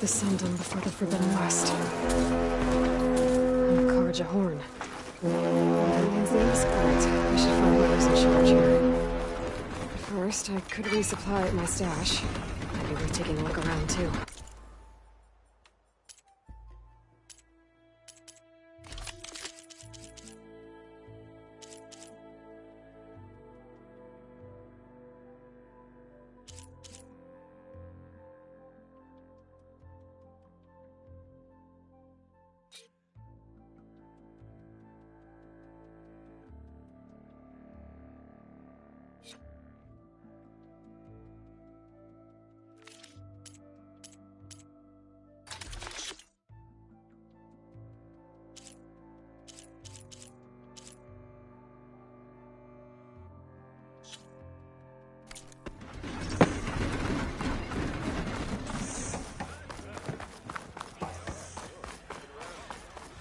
the Sundom before the Forbidden West. Karja Horn. That means the escort. I should find whoever's in charge here. First, I could resupply at my stash. Might be worth taking a look around, too.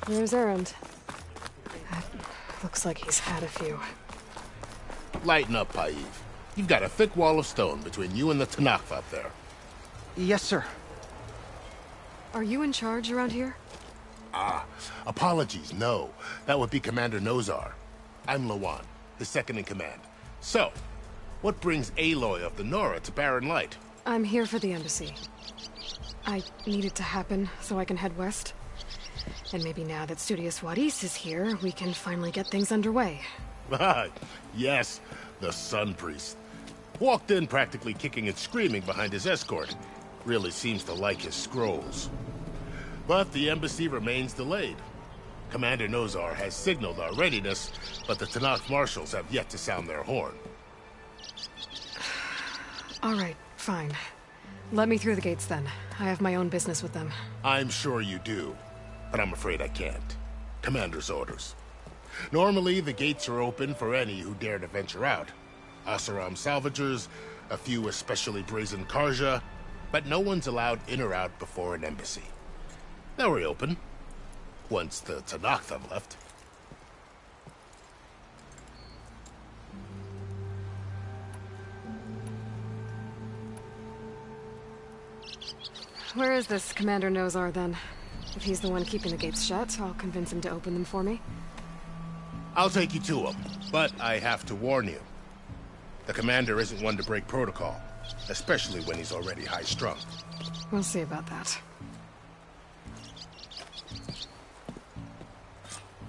Here's Errand. Looks like he's had a few. Lighten up, Paiv. You've got a thick wall of stone between you and the Tanakh up there. Yes, sir. Are you in charge around here? Apologies, no. That would be Commander Nozar. I'm Lawan, his second in command. So, what brings Aloy of the Nora to Barren Light? I'm here for the embassy. I need it to happen so I can head west. And maybe now that Studious Wadis is here, we can finally get things underway. Yes, the Sun Priest. Walked in practically kicking and screaming behind his escort. Really seems to like his scrolls. But the embassy remains delayed. Commander Nozar has signaled our readiness, but the Tanakh marshals have yet to sound their horn. All right, fine. Let me through the gates then. I have my own business with them. I'm sure you do. But I'm afraid I can't. Commander's orders. Normally, the gates are open for any who dare to venture out. Oseram salvagers, a few especially brazen Karja, but no one's allowed in or out before an embassy. They'll reopen, once the Tanakh have left. Where is this Commander Nozar, then? If he's the one keeping the gates shut, I'll convince him to open them for me. I'll take you to him, but I have to warn you. The commander isn't one to break protocol, especially when he's already high-strung. We'll see about that.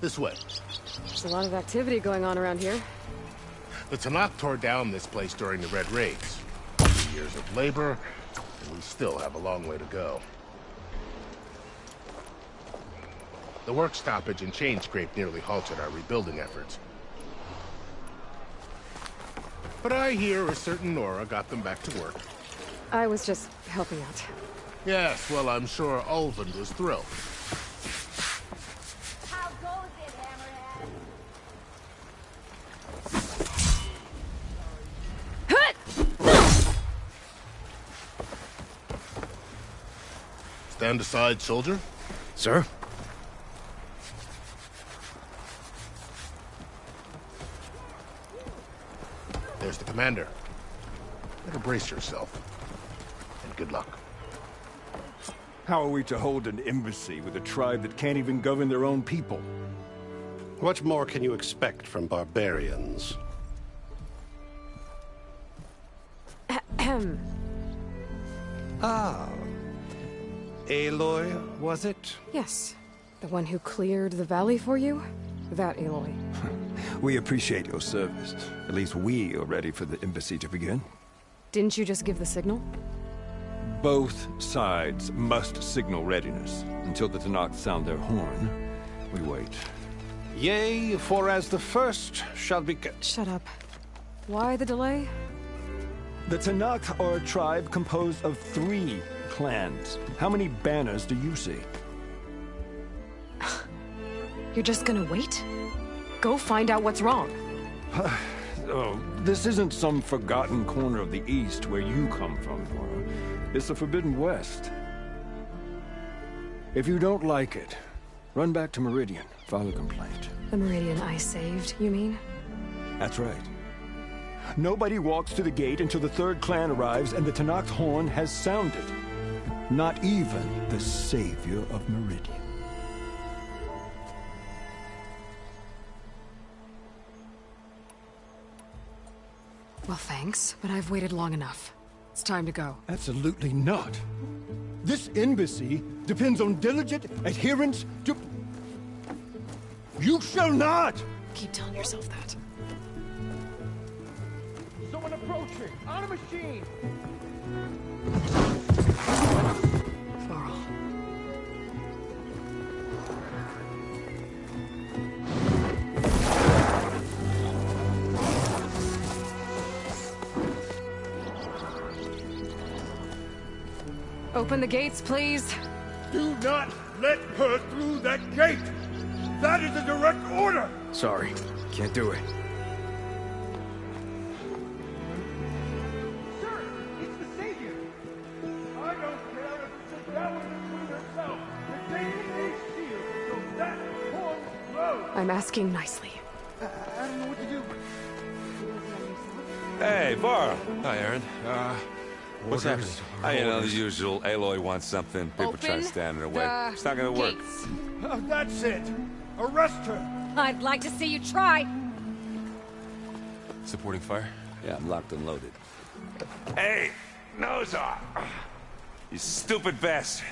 This way. There's a lot of activity going on around here. The Tanakh tore down this place during the Red Raids. 2 years of labor, and we still have a long way to go. The work stoppage and chain scrape nearly halted our rebuilding efforts. But I hear a certain Nora got them back to work. I was just helping out. Yes, well, I'm sure Ulvund was thrilled. How goes it, Hammerhead? Stand aside, soldier. Sir? There's the commander. Better brace yourself. And good luck. How are we to hold an embassy with a tribe that can't even govern their own people? What more can you expect from barbarians? Ahem. Ah. Aloy, was it? Yes. The one who cleared the valley for you? That Aloy. We appreciate your service. At least we are ready for the embassy to begin. Didn't you just give the signal? Both sides must signal readiness. Until the Tanakh sound their horn, we wait. Yea, for as the first shall be... Shut up. Why the delay? The Tanakh are a tribe composed of 3 clans. How many banners do you see? You're just gonna wait? Go find out what's wrong. Oh, this isn't some forgotten corner of the East where you come from, Nora. It's the Forbidden West. If you don't like it, run back to Meridian, file a complaint. The Meridian I saved, you mean? That's right. Nobody walks to the gate until the 3rd clan arrives and the Tanakh's horn has sounded. Not even the savior of Meridian. Well, thanks, but I've waited long enough. It's time to go. Absolutely not. This embassy depends on diligent adherence to... You shall not! Keep telling yourself that. Someone approaching! On a machine! Varl. Open the gates, please. Do not let her through that gate! That is a direct order! Sorry, can't do it. Sir, it's the savior! I don't care if it's a devil between herself and taking a shield, so that horn blows! I'm asking nicely. I don't know what to do. Hey, Varl. Hi, Aaron. What's happening? You know, the usual. Aloy wants something. People try to stand in her way. It's not gonna work. That's it! Arrest her! I'd like to see you try. Supporting fire? Yeah, I'm locked and loaded. Hey, nose off! You stupid bastard.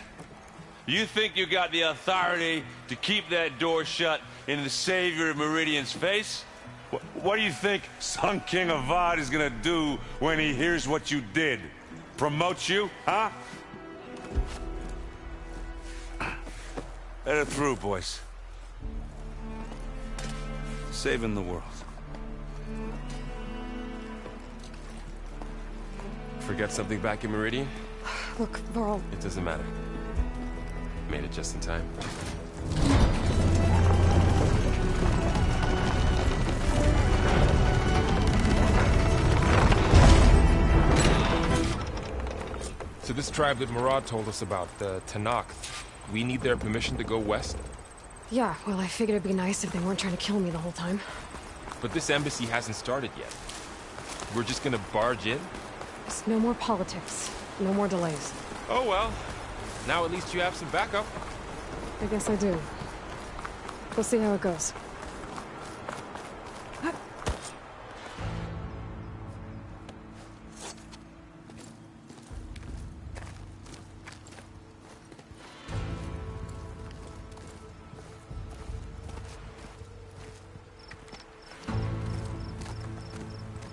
You think you got the authority to keep that door shut in the savior of Meridian's face? What do you think Sun King Avad is gonna do when he hears what you did? Promote you, huh? Let her through, boys. Saving the world. Forget something back in Meridian? Look, Varl. It doesn't matter. Made it just in time. So this tribe that Murad told us about, the Tanakh, we need their permission to go west? Yeah, well, I figured it'd be nice if they weren't trying to kill me the whole time. But this embassy hasn't started yet. We're just gonna barge in? Just no more politics. No more delays. Oh well. Now at least you have some backup. I guess I do. We'll see how it goes.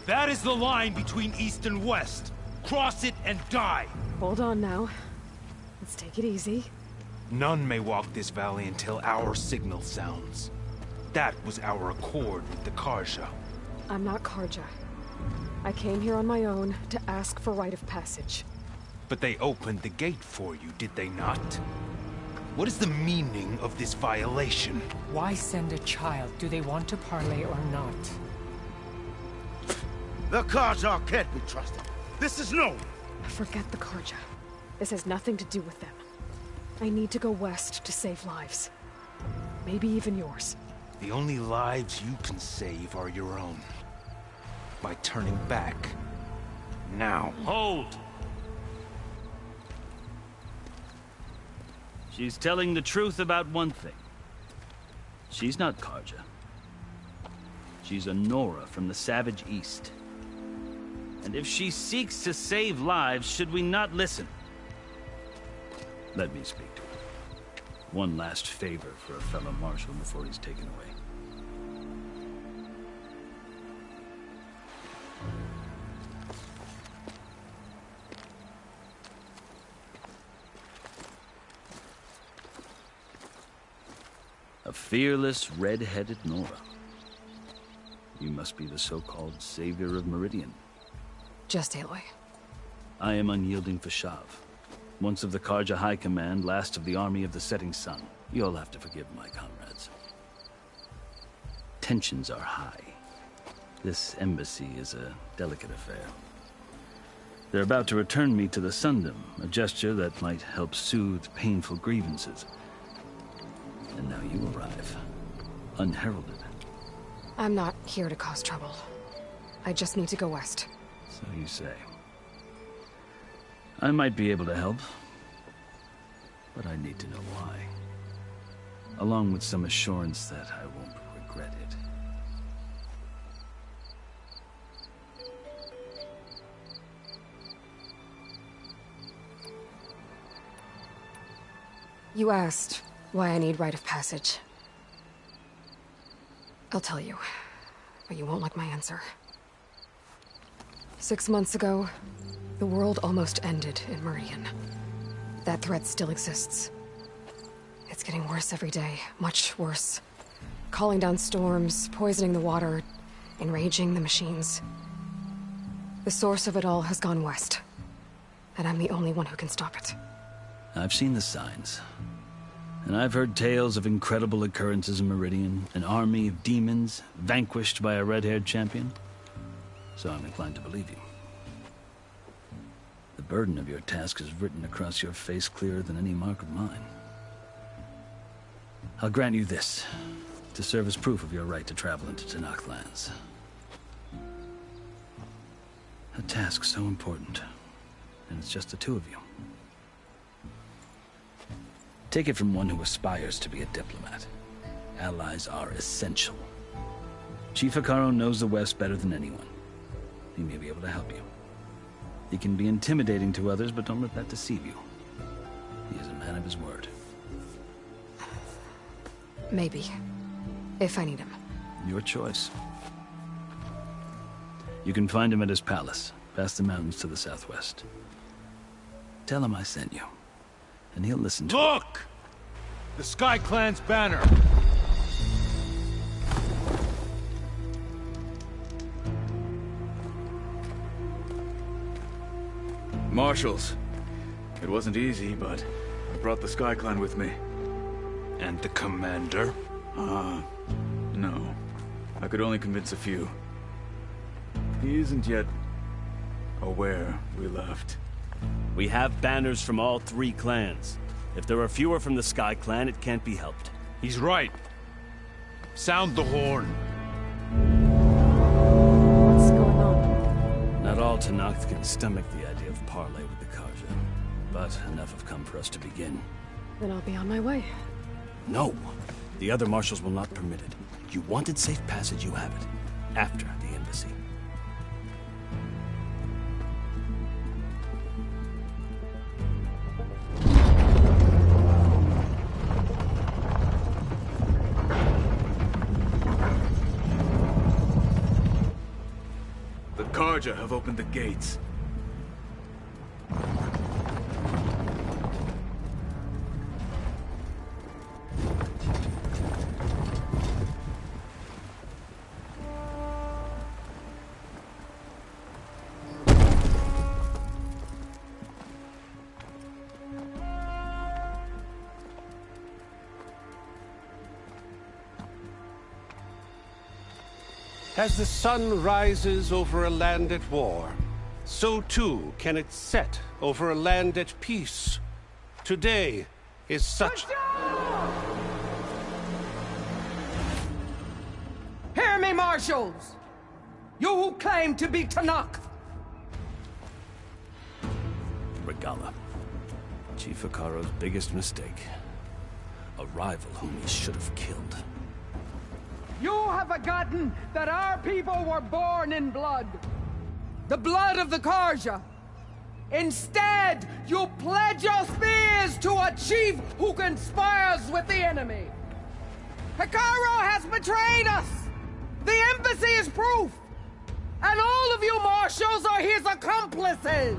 That is the line between East and West. Cross it and die. Hold on now. Let's take it easy. None may walk this valley until our signal sounds. That was our accord with the Karja. I'm not Karja. I came here on my own to ask for rite of passage. But they opened the gate for you, did they not? What is the meaning of this violation? Why send a child? Do they want to parley or not? The Karja can't be trusted. This is known. Forget the Karja. This has nothing to do with them. I need to go west to save lives. Maybe even yours. The only lives you can save are your own. By turning back. Now. Hold! She's telling the truth about one thing. She's not Karja. She's a Nora from the Savage East. And if she seeks to save lives, should we not listen? Let me speak to her. One last favor for a fellow marshal before he's taken away. A fearless, red-headed Nora. You must be the so-called savior of Meridian. Just Aloy. I am unyielding Fashav. Once of the Karja High Command, last of the army of the setting sun. You'll have to forgive my comrades. Tensions are high. This embassy is a delicate affair. They're about to return me to the Sundom, a gesture that might help soothe painful grievances. And now you arrive, unheralded. I'm not here to cause trouble. I just need to go west. So you say. I might be able to help. but I need to know why. Along with some assurance that I won't regret it. You asked why I need rite of passage. I'll tell you, but you won't like my answer. 6 months ago, the world almost ended in Meridian. That threat still exists. It's getting worse every day, much worse. Calling down storms, poisoning the water, enraging the machines. The source of it all has gone west, and I'm the only one who can stop it. I've seen the signs. And I've heard tales of incredible occurrences in Meridian, an army of demons vanquished by a red-haired champion. So I'm inclined to believe you. The burden of your task is written across your face clearer than any mark of mine. I'll grant you this, to serve as proof of your right to travel into Tenakth lands. A task so important, and it's just the two of you. Take it from one who aspires to be a diplomat. Allies are essential. Chief Hekarro knows the West better than anyone. He may be able to help you. He can be intimidating to others, but don't let that deceive you. He is a man of his word. Maybe. If I need him. Your choice. You can find him at his palace, past the mountains to the southwest. Tell him I sent you, and he'll listen to Look! The Sky Clan's banner! Marshals. It wasn't easy, but I brought the Sky Clan with me. And the commander? No. I could only convince a few. He isn't yet aware we left. We have banners from all 3 clans. If there are fewer from the Sky Clan, it can't be helped. He's right. Sound the horn. What's going on? Not all Tenakth can stomach the idea of parley with the Karja, but enough have come for us to begin. Then I'll be on my way. No. The other marshals will not permit it. You wanted safe passage, you have it. After the embassy. The Karja have opened the gates. As the sun rises over a land at war, so too can it set over a land at peace. Today is such... Hear me, marshals! You who claim to be Tenakth! Regala. Chief Hekarro's biggest mistake. A rival whom he should have killed. You have forgotten that our people were born in blood. The blood of the Karja. Instead, you pledge your spears to a chief who conspires with the enemy. Hekarro has betrayed us. The embassy is proof. And all of you marshals are his accomplices.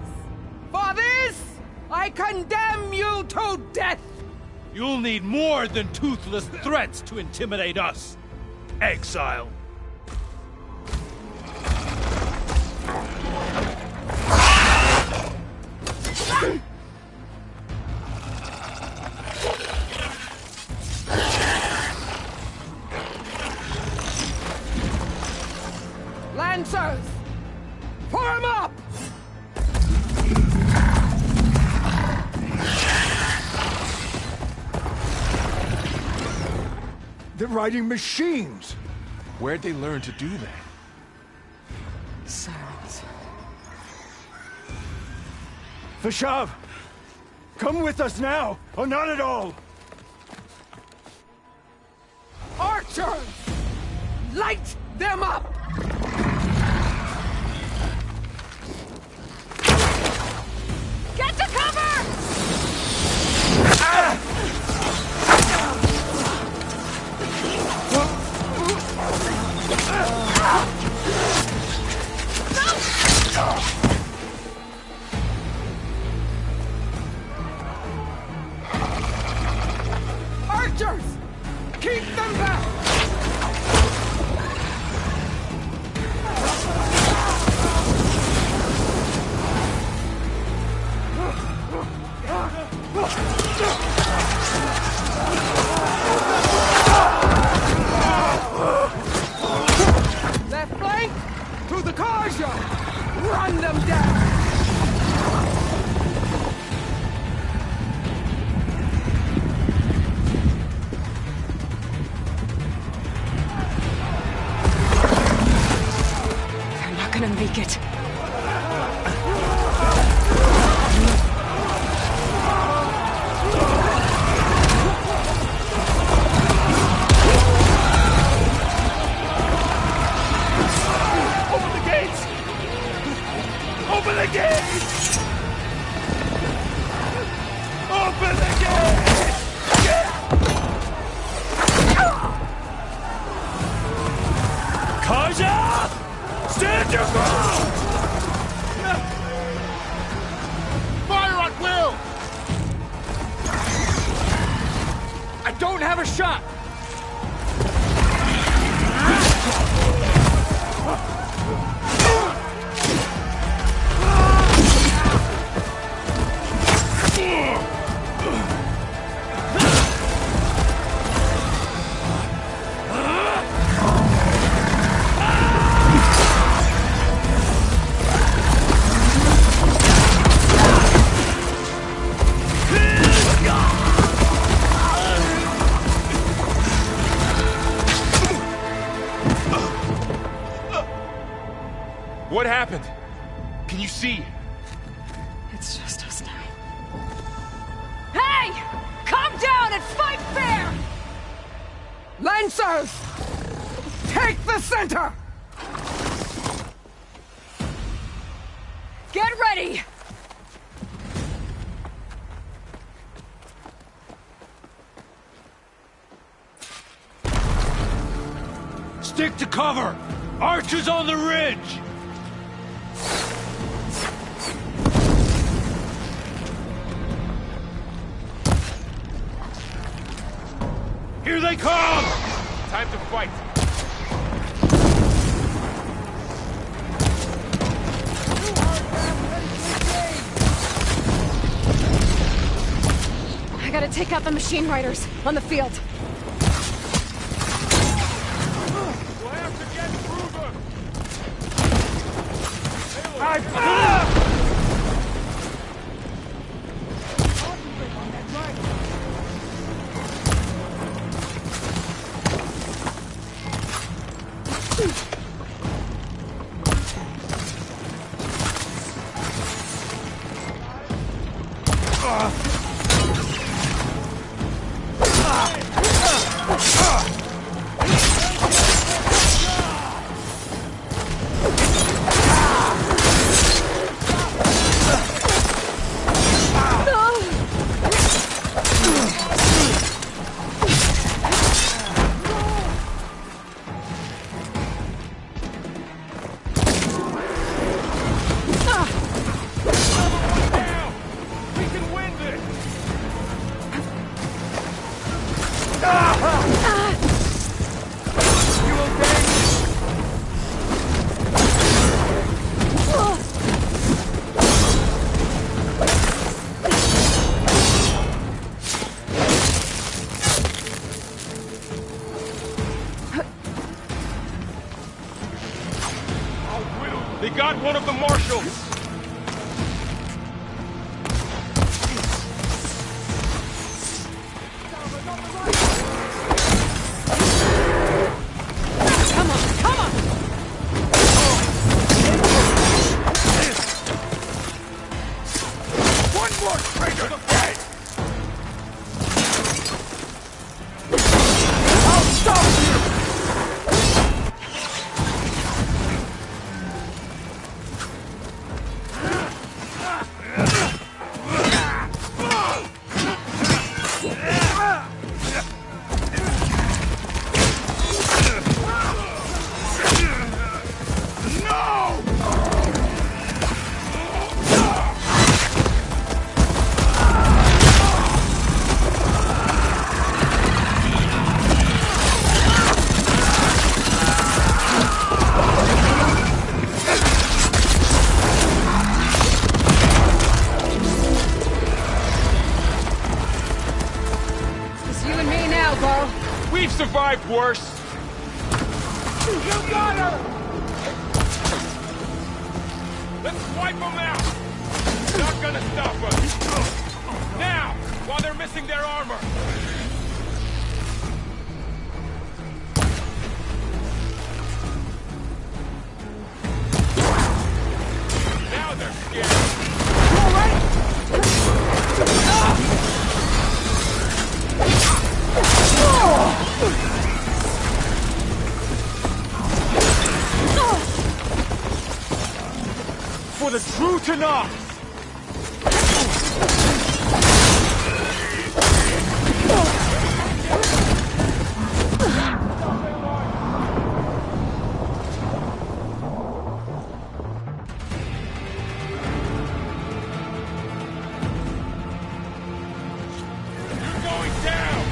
For this, I condemn you to death. You'll need more than toothless threats to intimidate us. Exile. Lancers, form up! They're riding machines. Where'd they learn to do that? Silence. Vashav! Come with us now, or not at all! Archers! Light them up! Get to cover! Archers! Keep them back! Left flank! To the Karja! Run them down! They're not gonna make it. Open the gates! Open the gates! Open the gates! Karja! Stand your ground! Fire at will! I don't have a shot! What happened? Can you see? It's just us now. Hey! Calm down and fight fair! Lancers! Take the center! Get ready! Stick to cover! Archers on the ridge! Here they come! Time to fight. I gotta take out the machine riders on the field. We'll have to get through them! They got one of the marshals! Come on, come on! One more traitor! survived worse. You got her! Let's wipe them out! Not gonna stop us! Now! While they're missing their armor! Now they're scared! You all right? For the true Tanakh! You're going down!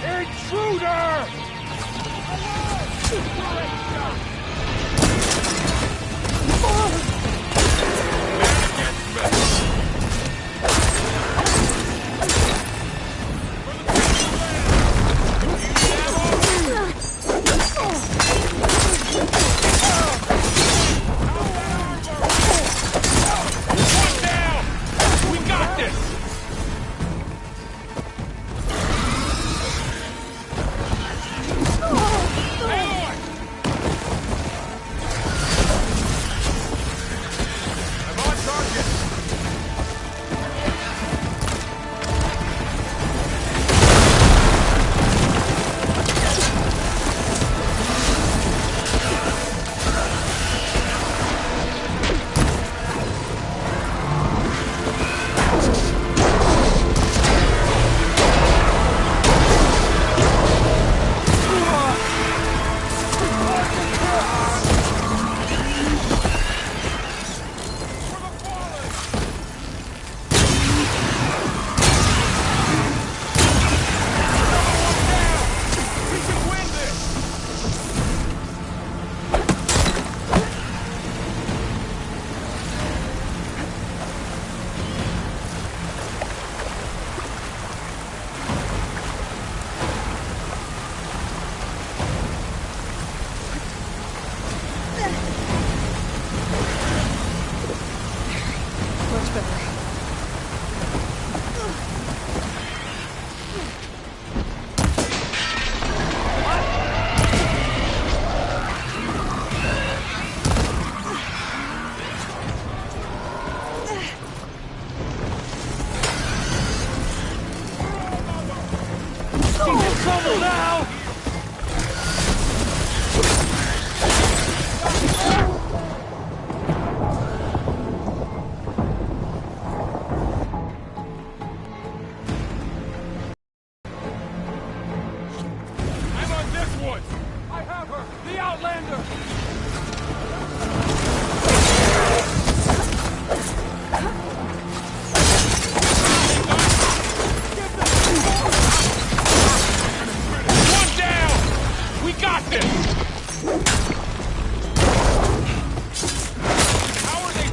Intruder! We got this! I'm on target! We can win this! Much better. Trouble now! I'm on this one! I have her! The Outlander! One down! We got this! How are they...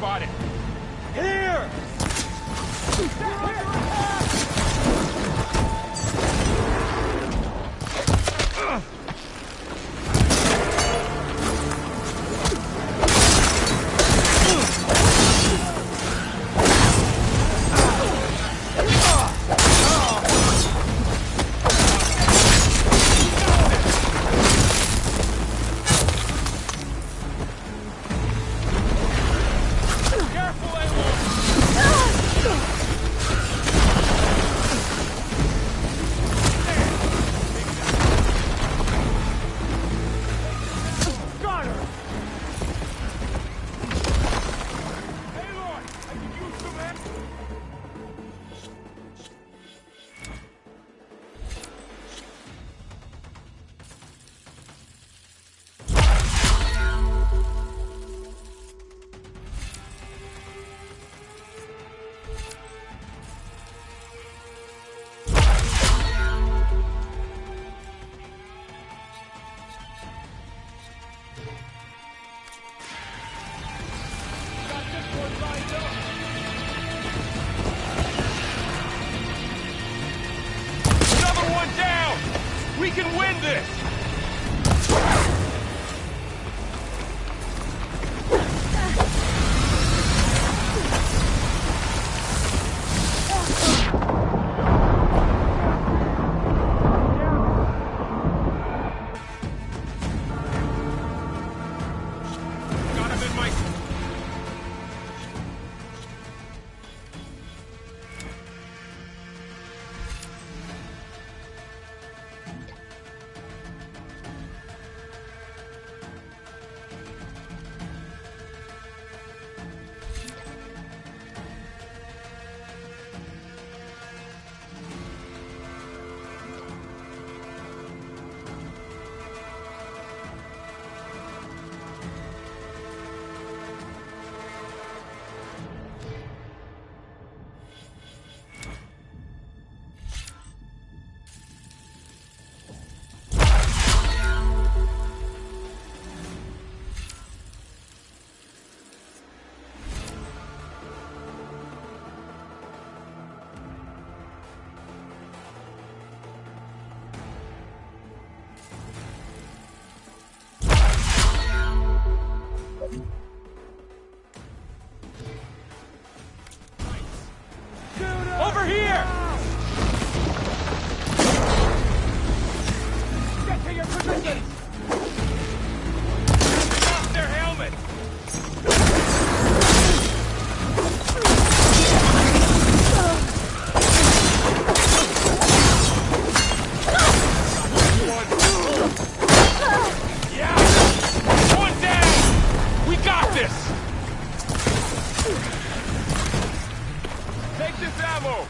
spotted. Here! We can win this! Got him in my... Over here! Get to your positions! Off their helmets! Yeah! One down! We got this! Take this ammo!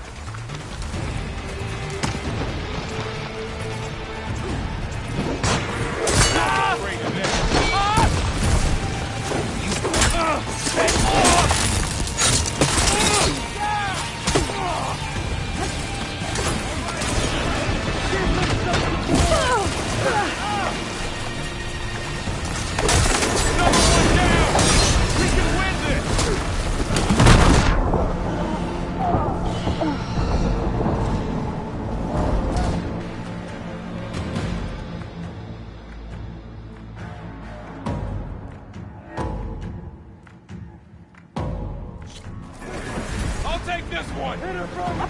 Take this one! Hit her from...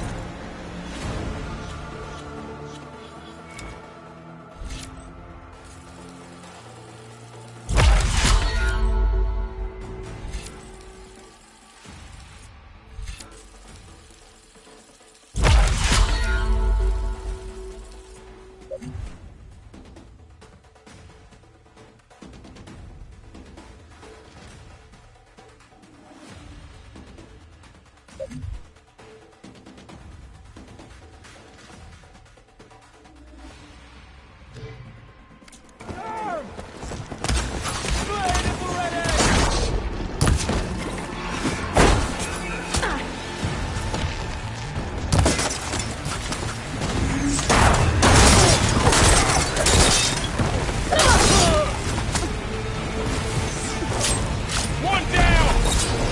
One down!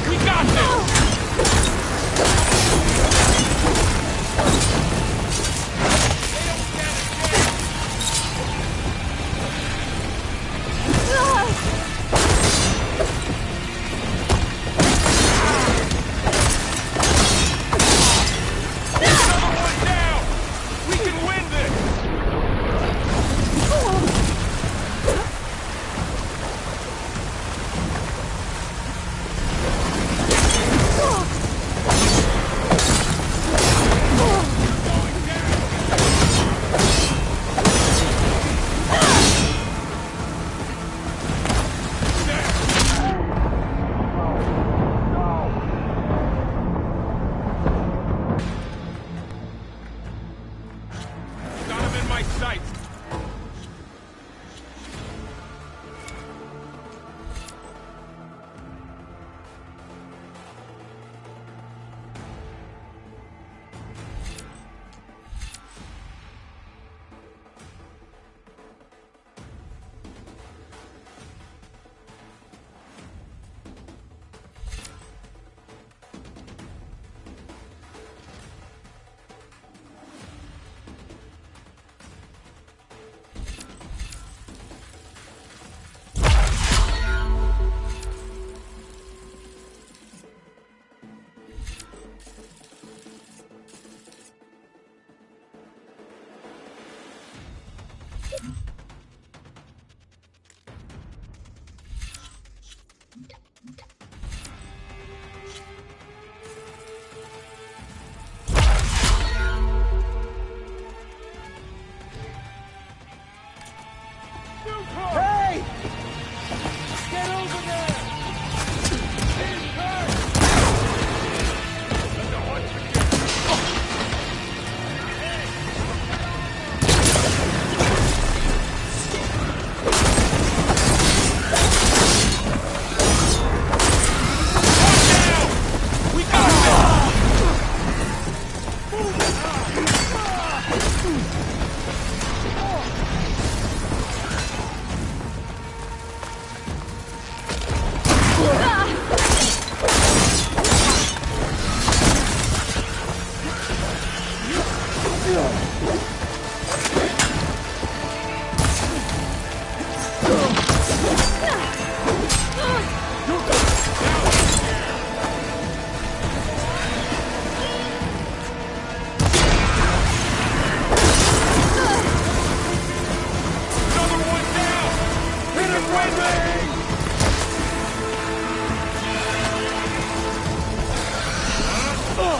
We got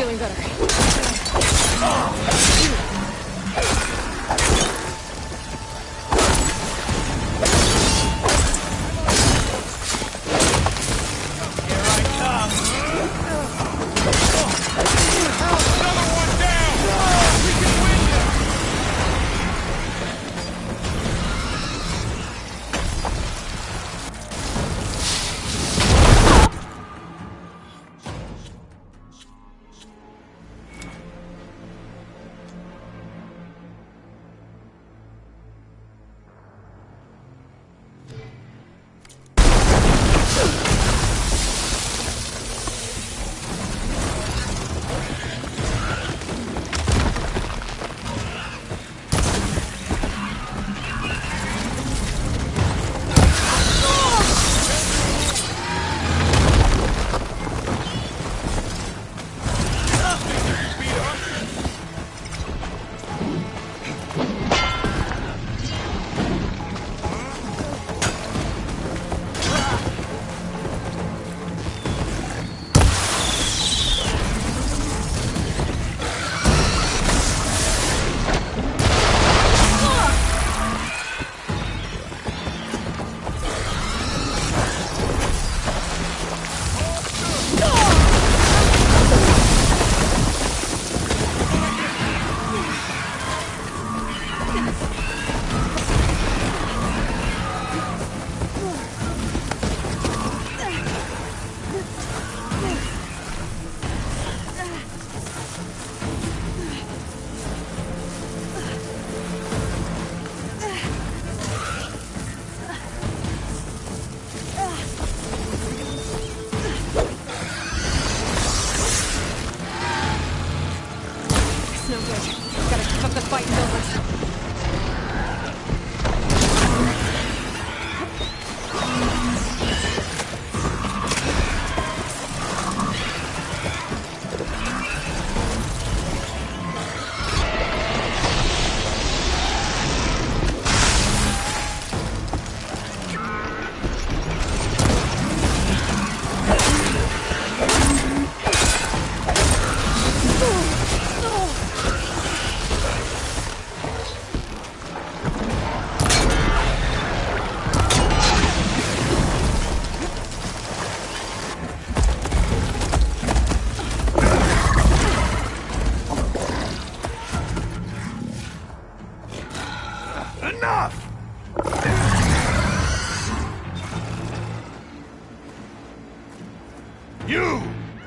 feeling better.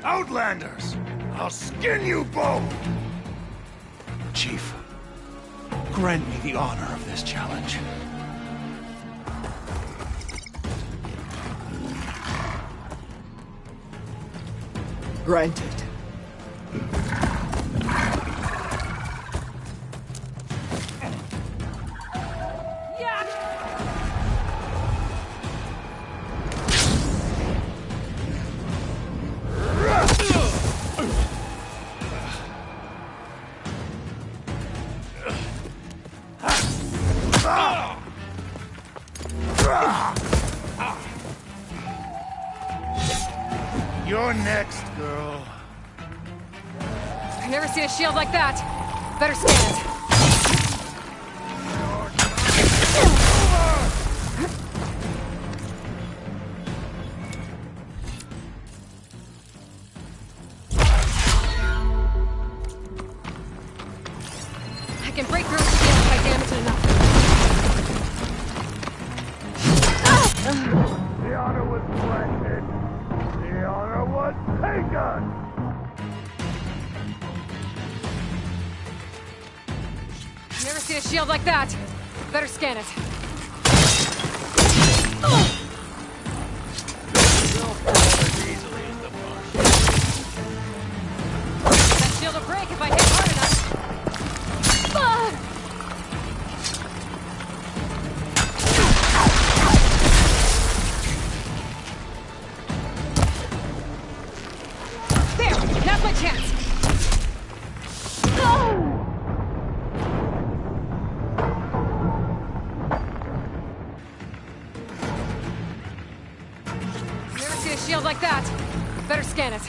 Outlanders! I'll skin you both! Chief, grant me the honor of this challenge. Granted. You're next, girl. I've never seen a shield like that. Better scan it. I can break through a shield if I damage it enough. The honor was granted. The honor was taken! I've never seen a shield like that. Better scan it. That shield will break if I hit hard enough. There! Now's my chance! Never seen a shield like that. Better scan it.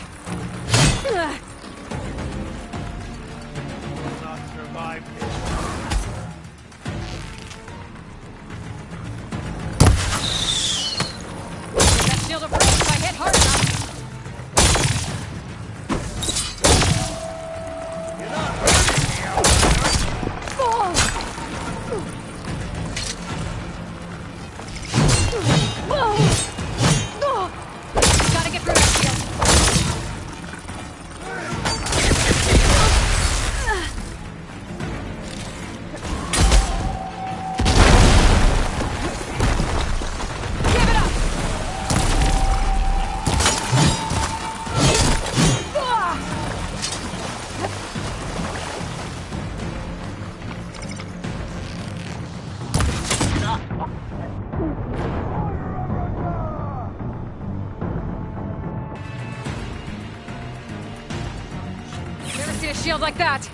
see a shield like that.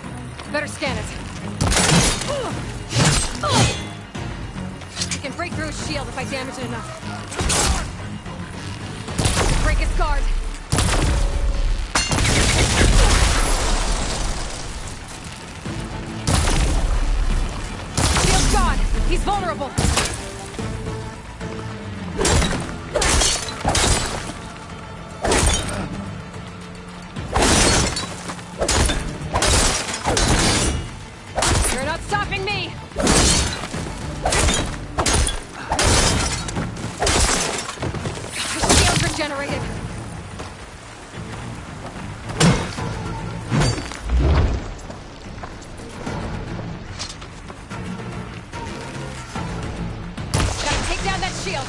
Better scan it. I can break through his shield if I damage it enough. Break his guard. Shield's gone. He's vulnerable. You're not stopping me! His shield's regenerated. Gotta take down that shield.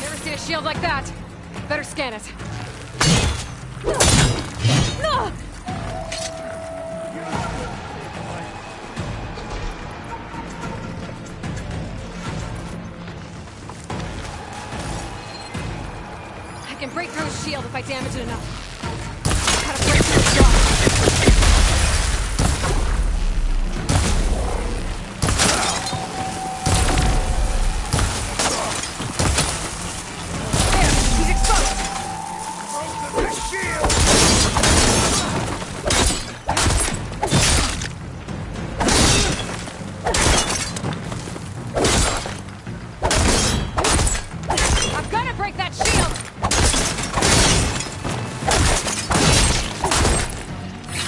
Never seen a shield like that. Better scan it. No! I can break through his shield if I damage it enough. Gotta break through his guard. He's exposed! I've gotta break that shield!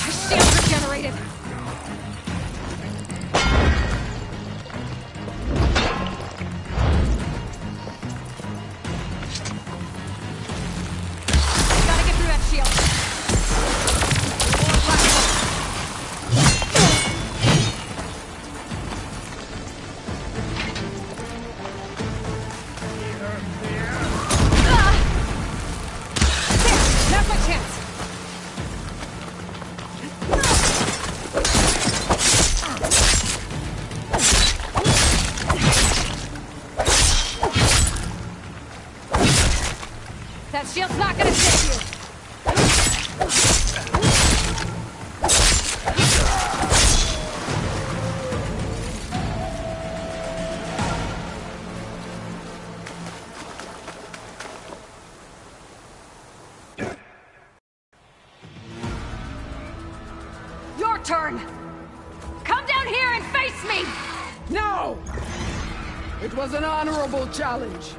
His shield's regenerated. Gotta get through that shield. There! Now's my chance! That shield's not gonna save you! Your turn! Come down here and face me! No! It was an honorable challenge.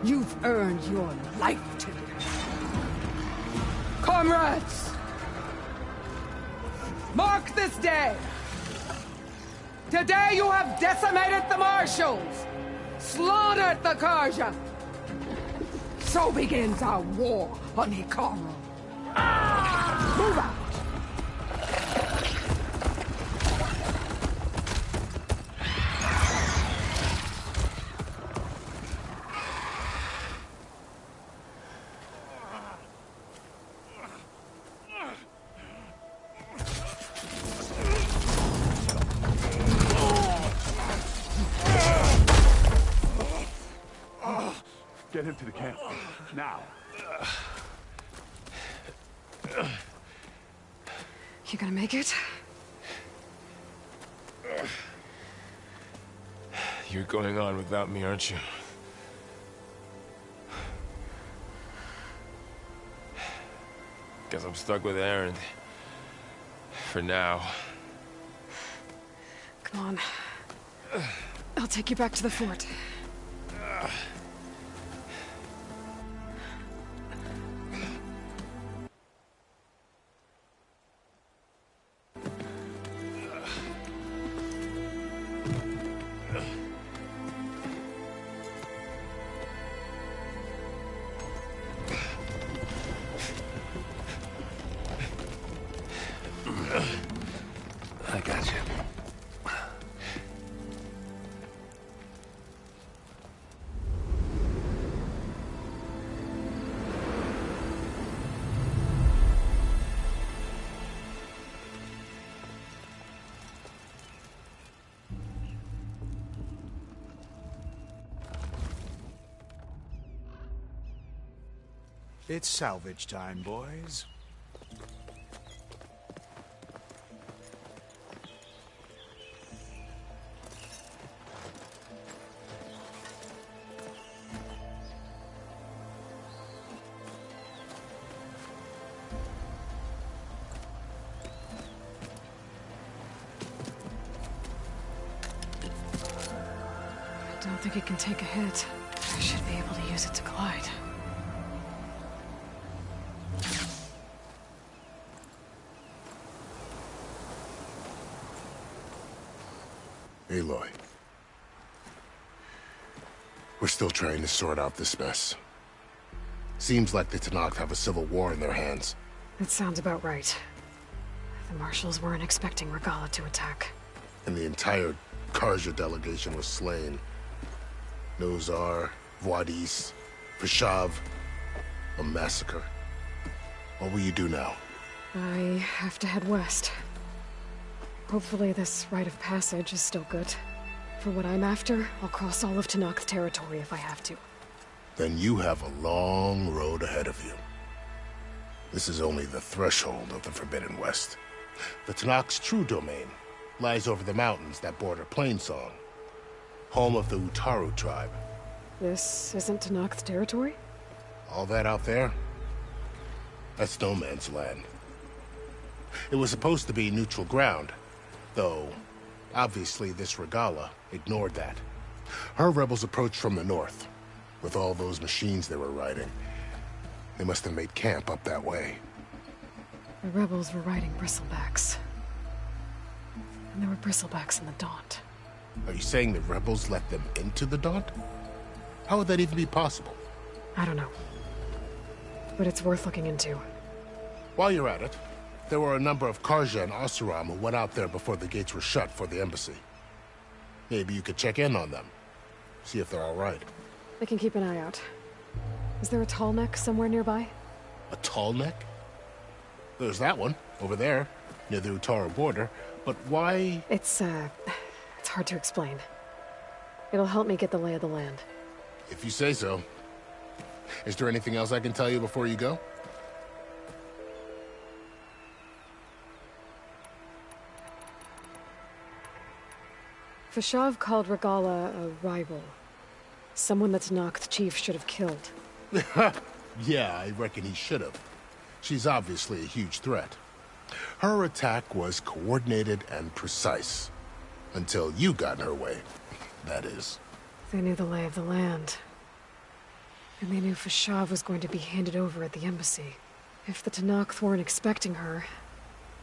You've earned your life today. Comrades! Mark this day! Today you have decimated the Marshals! Slaughtered the Karja! So begins our war on Hikaru. Move out! Get him to the camp. Now. You gonna make it? You're going on without me, aren't you? Guess I'm stuck with Aaron. For now. Come on. I'll take you back to the fort. I got you. It's salvage time, boys. I don't think it can take a hit. I should be able to use it to glide. Aloy. We're still trying to sort out this mess. Seems like the Tenakth have a civil war in their hands. That sounds about right. The Marshals weren't expecting Regala to attack. And the entire Karja delegation was slain. Nozar, Voidis, Vashav. A massacre. What will you do now? I have to head west. Hopefully this rite of passage is still good. For what I'm after, I'll cross all of Tenakth territory if I have to. Then you have a long road ahead of you. This is only the threshold of the Forbidden West. The Tenakth's true domain lies over the mountains that border Plainsong, home of the Utaru tribe. This isn't Tenakth territory? All that out there? That's no man's land. It was supposed to be neutral ground, though obviously this Regala ignored that. Her rebels approached from the north, with all those machines they were riding. They must have made camp up that way. The rebels were riding bristlebacks. And there were bristlebacks in the Daunt. Are you saying the rebels let them into the Daunt? How would that even be possible? I don't know. But it's worth looking into. While you're at it, there were a number of Karja and Oseram who went out there before the gates were shut for the embassy. Maybe you could check in on them. See if they're all right. I can keep an eye out. Is there a tall neck somewhere nearby? A tall neck? There's that one, over there, near the Utaru border. But why? It's hard to explain. It'll help me get the lay of the land. If you say so. Is there anything else I can tell you before you go? Vashav called Regala a rival. Someone that Tenakth chief should have killed. Yeah, I reckon he should have. She's obviously a huge threat. Her attack was coordinated and precise. Until you got in her way, that is. They knew the lay of the land. And they knew Vashav was going to be handed over at the embassy. If the Tenakth weren't expecting her,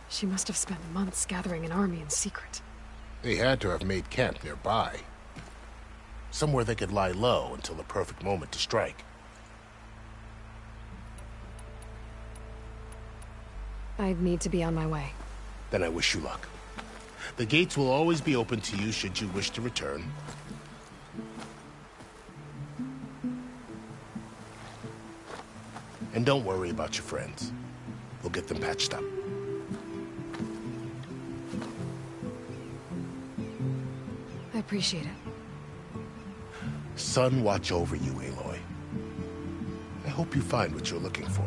she must have spent months gathering an army in secret. They had to have made camp nearby. Somewhere they could lie low until the perfect moment to strike. I need to be on my way. Then I wish you luck. The gates will always be open to you should you wish to return. And don't worry about your friends. We'll get them patched up. I appreciate it. Sun watch over you, Aloy. I hope you find what you're looking for.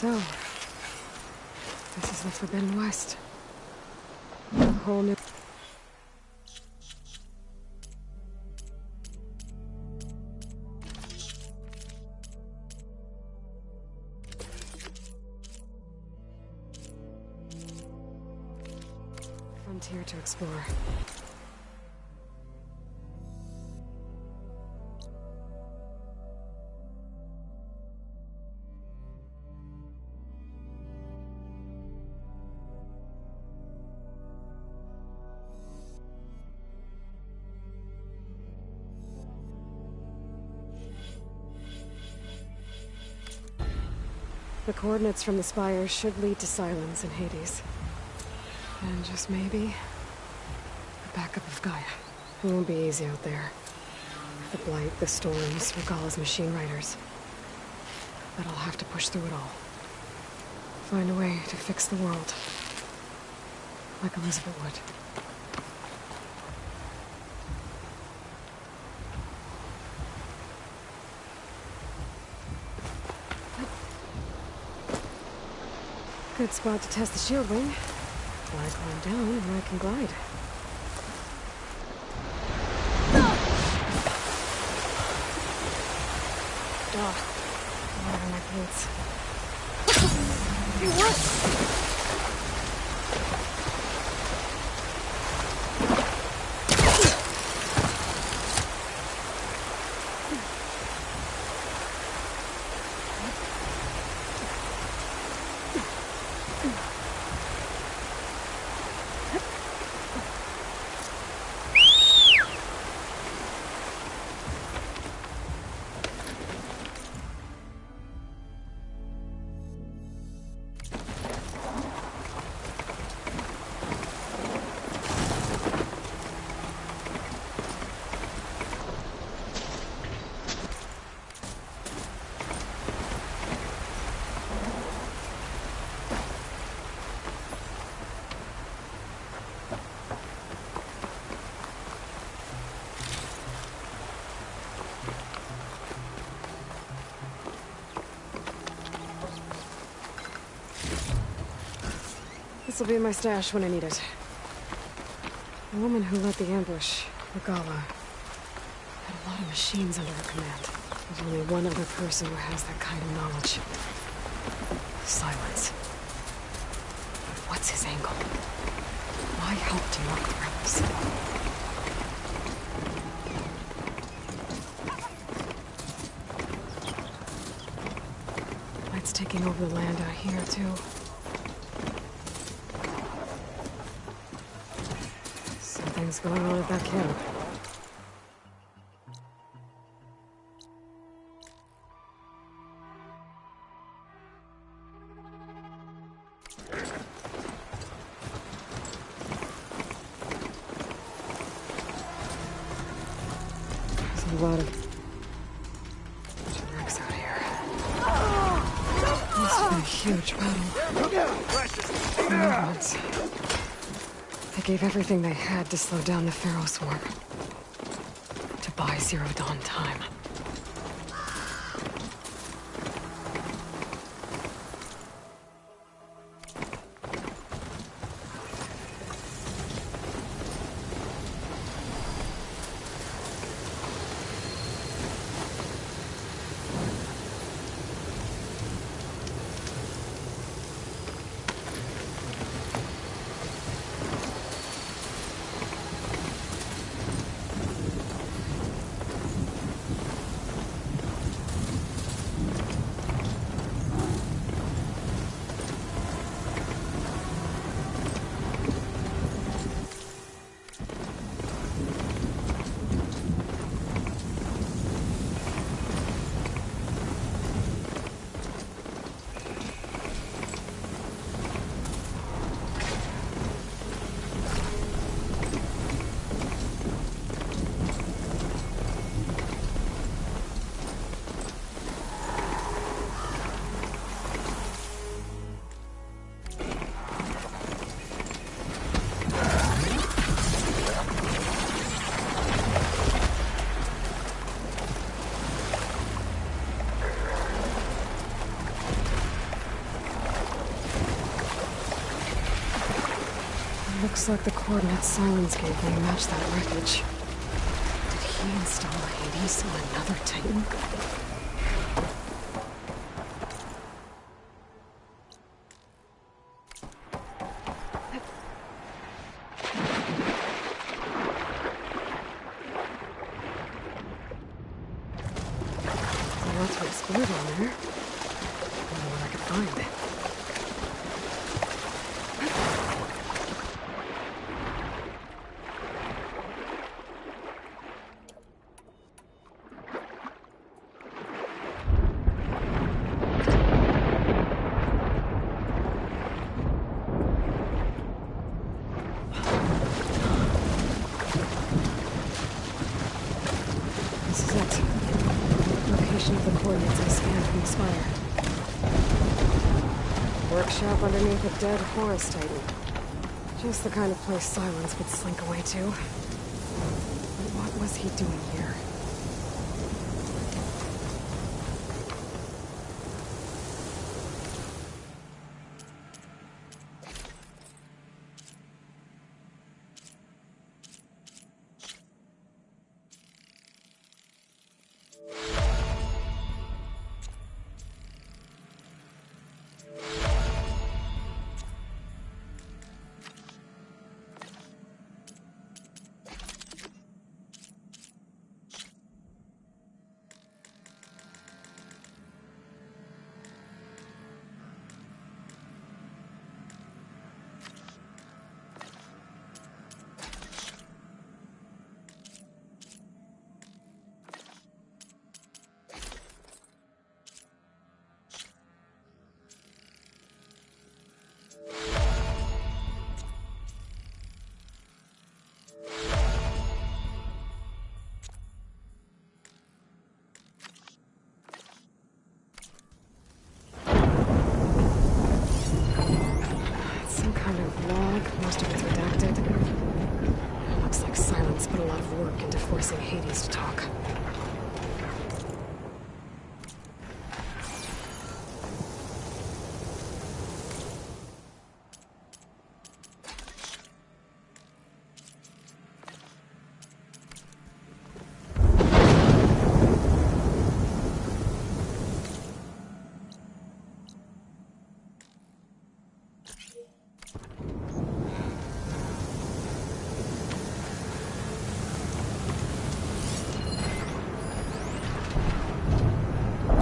So, this is the Forbidden West. A whole new... frontier to explore. The coordinates from the spire should lead to Silence in Hades. And just maybe, the backup of Gaia. It won't be easy out there. The Blight, the Storms, Regalla's machine riders. But I'll have to push through it all. Find a way to fix the world. Like Elizabeth would. Good spot to test the shield wing. Why climb down when I can glide? Water on my boots. It works! This'll be my stash when I need it. The woman who led the ambush, Regalla, had a lot of machines under her command. There's only one other person who has that kind of knowledge. Silence. But what's his angle? Why help demonic rebels? Light's taking over the land out here, too. Something's going on at that camp. There's a lot of wrecks out here. This has been a huge battle. Movements. They gave everything they had to slow down the Pharaoh swarm. To buy Zero Dawn time. Looks like the coordinates Silence gave me match that wreckage. Did he install Hades on another Titan? A lot to explore down there. I don't know what I could find. This is it. Location of the coordinates I scanned from the spire. Workshop underneath a dead forest titan. Just the kind of place Silence would slink away to. But what was he doing here? Some kind of log, most of it's redacted. Looks like Silence put a lot of work into forcing Hades to talk.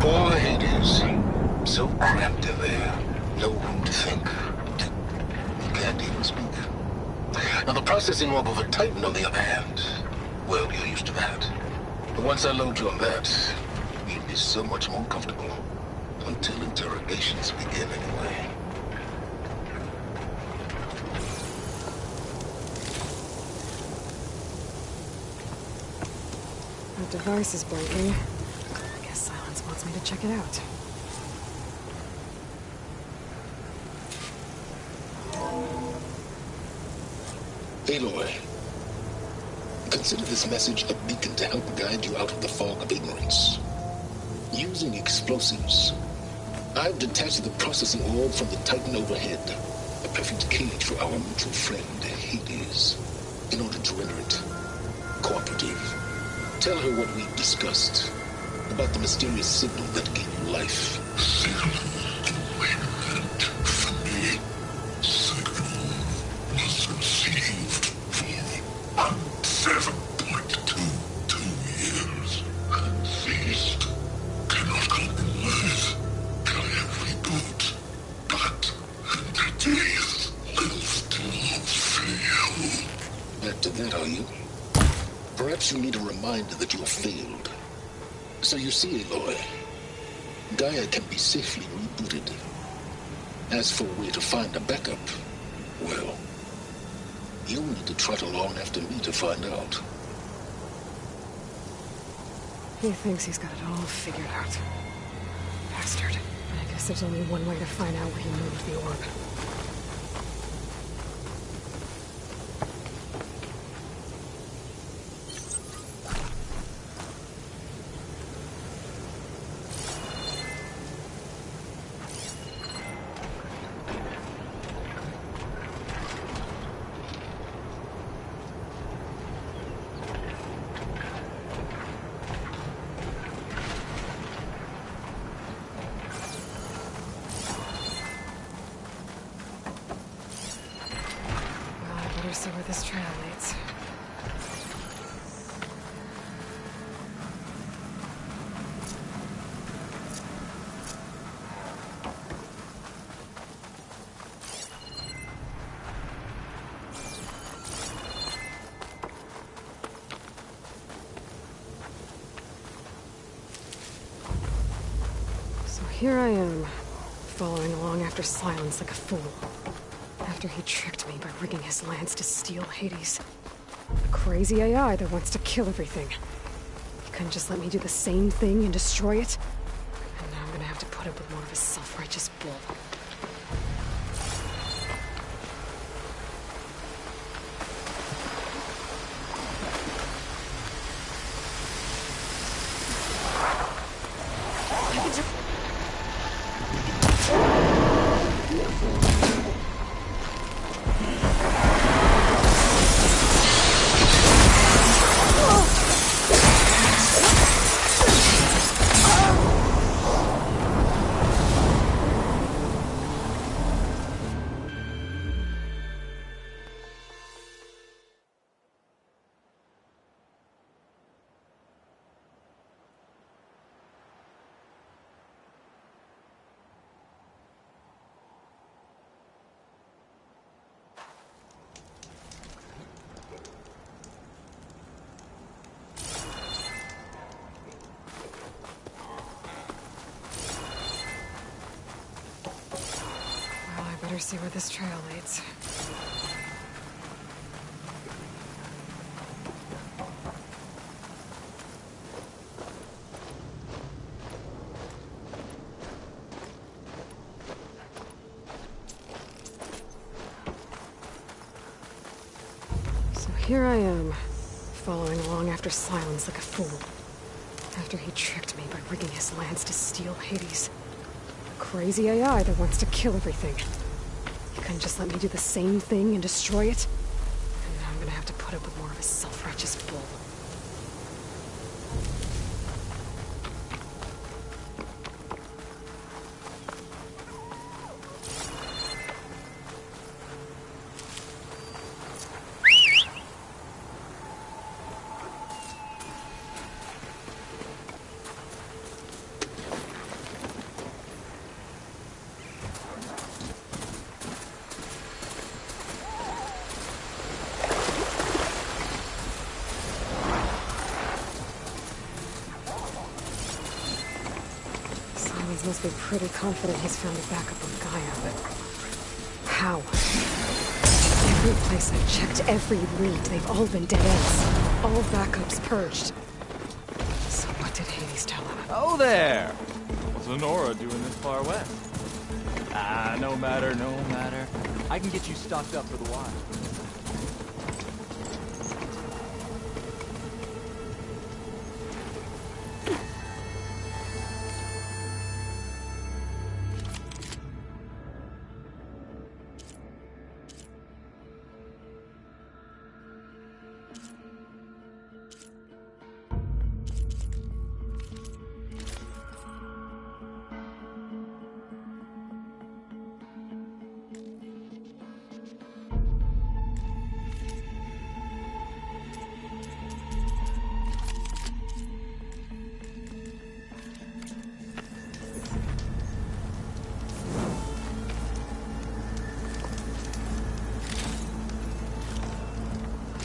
Poor Hades. So cramped in there. No room to think. You can't even speak. Now the processing orb of a Titan, on the other hand, well, you're used to that. But once I load you on that, you'll be so much more comfortable. Until interrogations begin anyway. That device is blinking. I guess Silence wants me to check it out. Aloy, consider this message a beacon to help guide you out of the fog of ignorance. Using explosives, I've detached the processing orb from the Titan overhead, a perfect cage for our mutual friend, Hades, in order to render it cooperative. Tell her what we've discussed about the mysterious signal that gave you life. Back to that, are you? Perhaps you need a reminder that you have failed. So you see, Aloy, Gaia can be safely rebooted. As for where to find a backup, well, you'll need to trot along after me to find out. He thinks he's got it all figured out. Bastard. I guess there's only one way to find out where he moved the orb. see where this trail leads. So here I am, following along after Silence like a fool. After he tricked me by rigging his lance to steal Hades. A crazy AI that wants to kill everything. He couldn't just let me do the same thing and destroy it? And now I'm gonna have to put up with more of his self-righteous bull. Better see where this trail leads. So here I am, following along after Silence like a fool. After he tricked me by rigging his lance to steal Hades. A crazy AI that wants to kill everything. He couldn't just let me do the same thing and destroy it? And now I'm gonna have to put up with more of his self-righteous bull. Must be pretty confident he's found a backup on Gaia, but how? Every place I've checked, every lead, they've all been dead ends. All backups purged. So what did Hades tell him? Oh there! What's Lenora doing this far west? Ah, no matter, no matter. I can get you stocked up for the watch.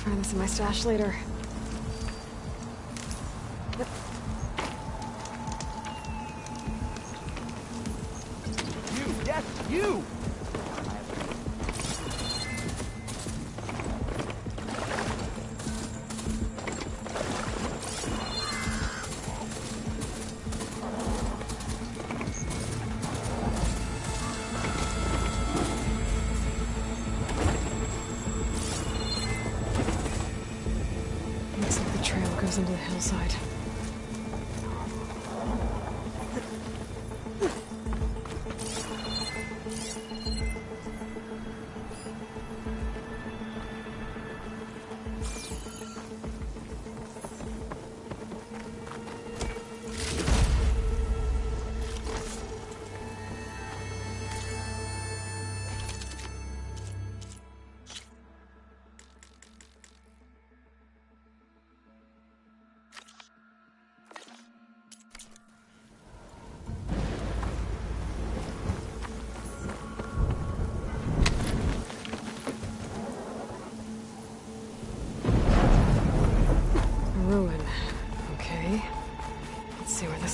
Find this in my stash later. You! Yes, you! Looks like the trail goes into the hillside.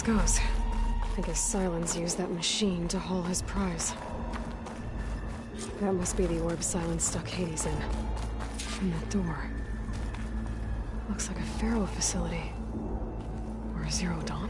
this goes. I guess Silence used that machine to haul his prize. That must be the orb Silence stuck Hades in. And that door. Looks like a Pharaoh facility. Or a Zero Dawn.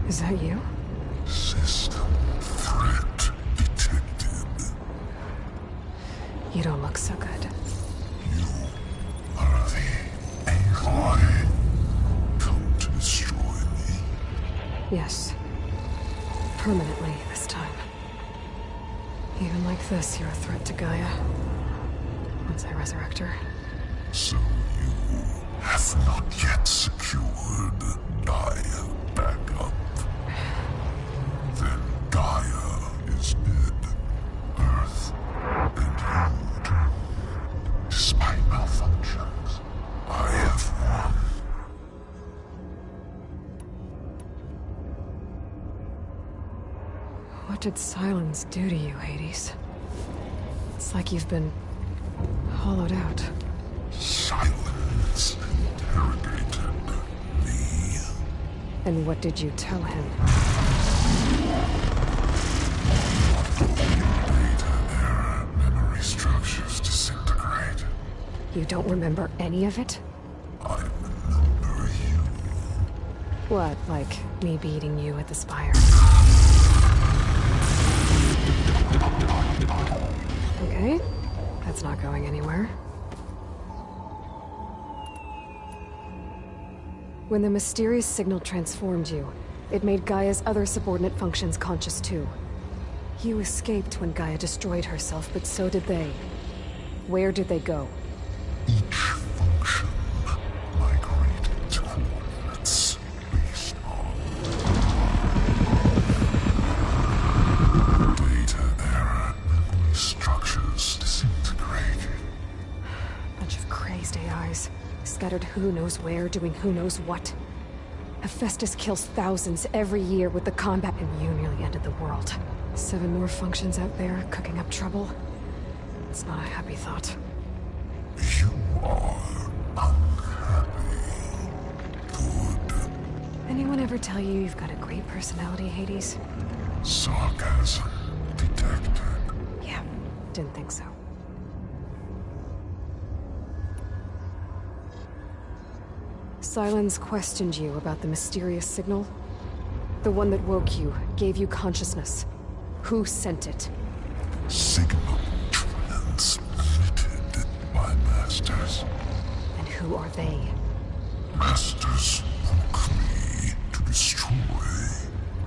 Is that you? System threat detected. You don't look so good. You are the AI come to destroy me. Yes. Permanently this time. Even like this, you're a threat to Gaia. Once I resurrect her. So you have not yet secured Gaia back up. Then Gaia is dead. Earth and you too. Despite malfunctions, I have won. What did Silence do to you, Hades? It's like you've been hollowed out. Silence interrogated me. And what did you tell him? Data error, memory structures disintegrate. You don't remember any of it? I remember you. What, like me beating you at the spire? Okay, that's not going anywhere. When the mysterious signal transformed you, it made Gaia's other subordinate functions conscious too. You escaped when Gaia destroyed herself, but so did they. Where did they go? Each function migrated to coordinates based on data error, memory structures disintegrated. Bunch of crazed AIs, scattered who knows where, doing who knows what. Hephaestus kills thousands every year with the combat, and you nearly ended the world. 7 more functions out there, cooking up trouble. It's not a happy thought. You are unhappy. Good. Anyone ever tell you you've got a great personality, Hades? Sarcasm detected. Yeah, didn't think so. Silence questioned you about the mysterious signal? The one that woke you, gave you consciousness. Who sent it? Signal transmitted by masters. And who are they? Masters woke me to destroy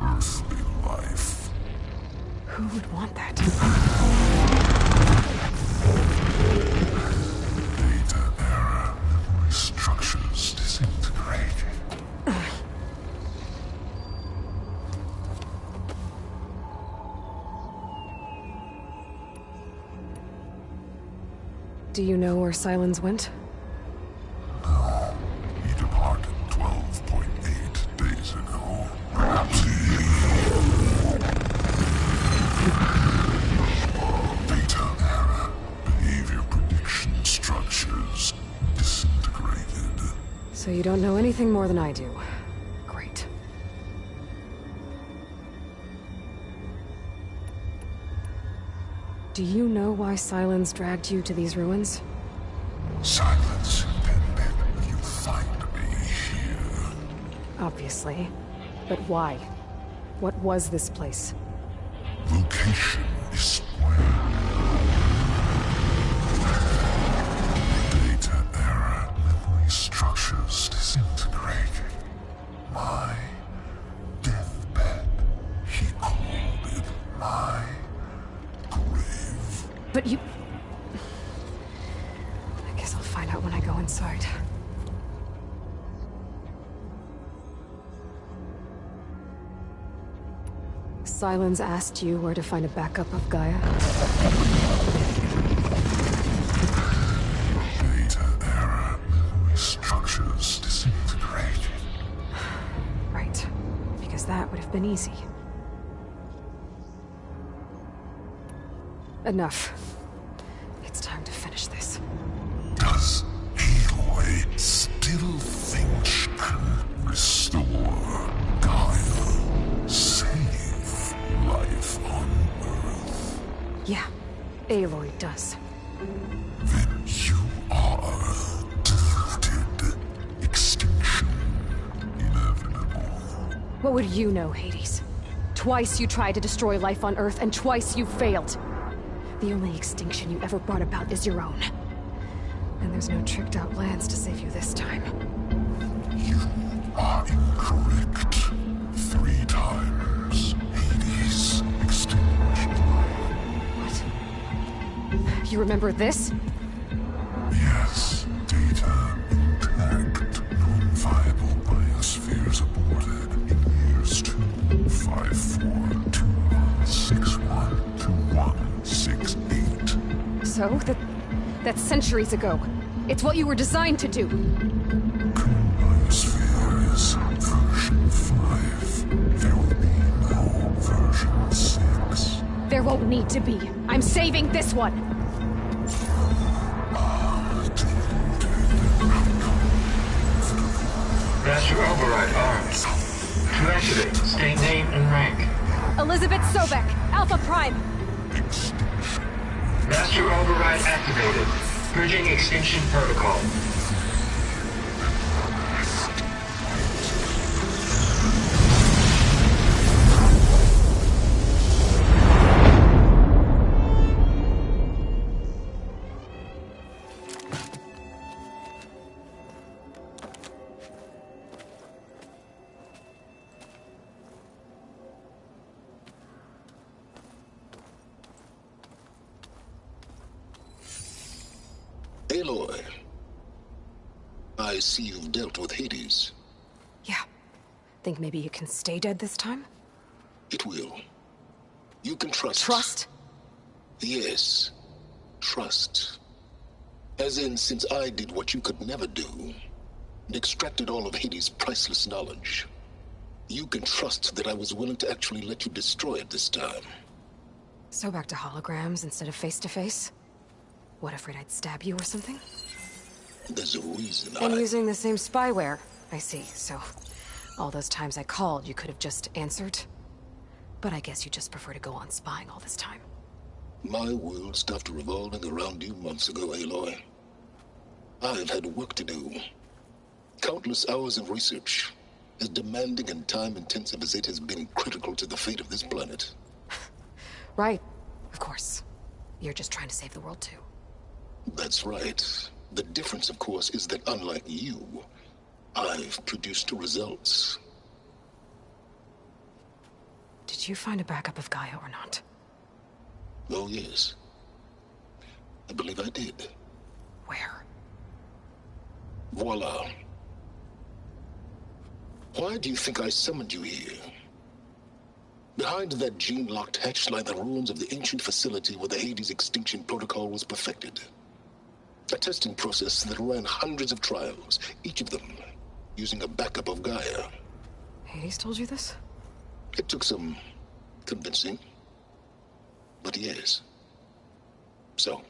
earthly life. Who would want that? Data error, memory structures disintegrated. Do you know where Silence went? No, he departed 12.8 days ago. Perhaps data error, behavior prediction structures disintegrated. So you don't know anything more than I do. Great. Do you know why Silence dragged you to these ruins? Silence intended you find me here. Obviously. But why? What was this place? Location is square. Data error, memory structures disintegrated. My deathbed. He called it my grave. But you... go inside. Silence asked you where to find a backup of Gaia? Data error. Memory structures disintegrated. Right. Because that would have been easy. Enough. It's time to finish this. Does Aloy still think she can restore Gaia? Save life on Earth? Yeah, Aloy does. Then you are deluded. Extinction inevitable. What would you know, Hades? Twice you tried to destroy life on Earth, and twice you failed. The only extinction you ever brought about is your own. And there's no tricked-out lands to save you this time. You are incorrect. 3 times. Hades extinguished life. What? You remember this? Yes. Data intact. Non-viable biospheres aborted in years 254, 2161, 2168. So? That's centuries ago. It's what you were designed to do. Current biosphere is version 5. There will be no version 6. There won't need to be. I'm saving this one. Master override arms. To activate, state name and rank. Elizabeth Sobek, Alpha Prime. Master override activated. Purging extinction protocol. Aloy, I see you've dealt with Hades. Yeah. Think maybe you can stay dead this time? It will. You can trust. Trust? Yes. Trust. As in, since I did what you could never do, and extracted all of Hades' priceless knowledge, you can trust that I was willing to actually let you destroy it this time. So back to holograms instead of face-to-face? What, afraid I'd stab you or something? There's a reason And using the same spyware. I see, so... all those times I called, you could have just answered? But I guess you just prefer to go on spying all this time. My world stopped revolving around you months ago, Aloy. I've had work to do. Countless hours of research, as demanding and time-intensive as it has been critical to the fate of this planet. Right, of course. You're just trying to save the world, too. That's right. The difference, of course, is that unlike you, I've produced results. Did you find a backup of Gaia or not? Oh, yes. I believe I did. Where? Voila. Why do you think I summoned you here? Behind that gene-locked hatch lie the ruins of the ancient facility where the Hades extinction protocol was perfected. A testing process that ran hundreds of trials, each of them using a backup of Gaia. Hades told you this? It took some convincing, but yes. So,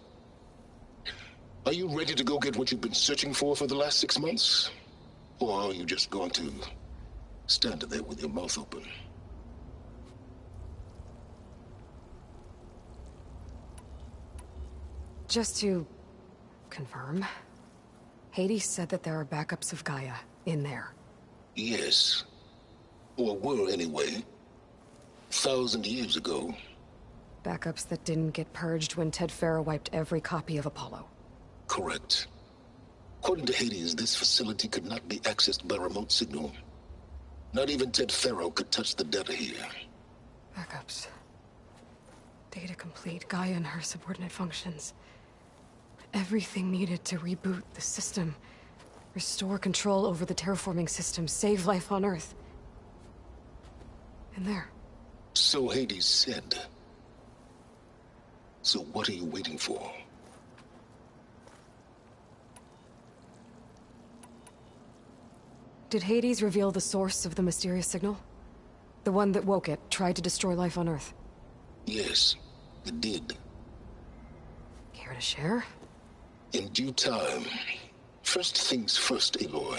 are you ready to go get what you've been searching for the last 6 months? Or are you just going to stand there with your mouth open? Just to confirm, Hades said that there are backups of Gaia in there. Yes. Or were anyway. 1,000 years ago. Backups that didn't get purged when Ted Farrow wiped every copy of Apollo. Correct. According to Hades, this facility could not be accessed by remote signal. Not even Ted Farrow could touch the data here. Backups. Data complete, Gaia and her subordinate functions. Everything needed to reboot the system. Restore control over the terraforming system, save life on Earth. And there. So Hades said. So what are you waiting for? Did Hades reveal the source of the mysterious signal? The one that woke it, tried to destroy life on Earth? Yes, it did. Care to share? In due time. First things first, Aloy.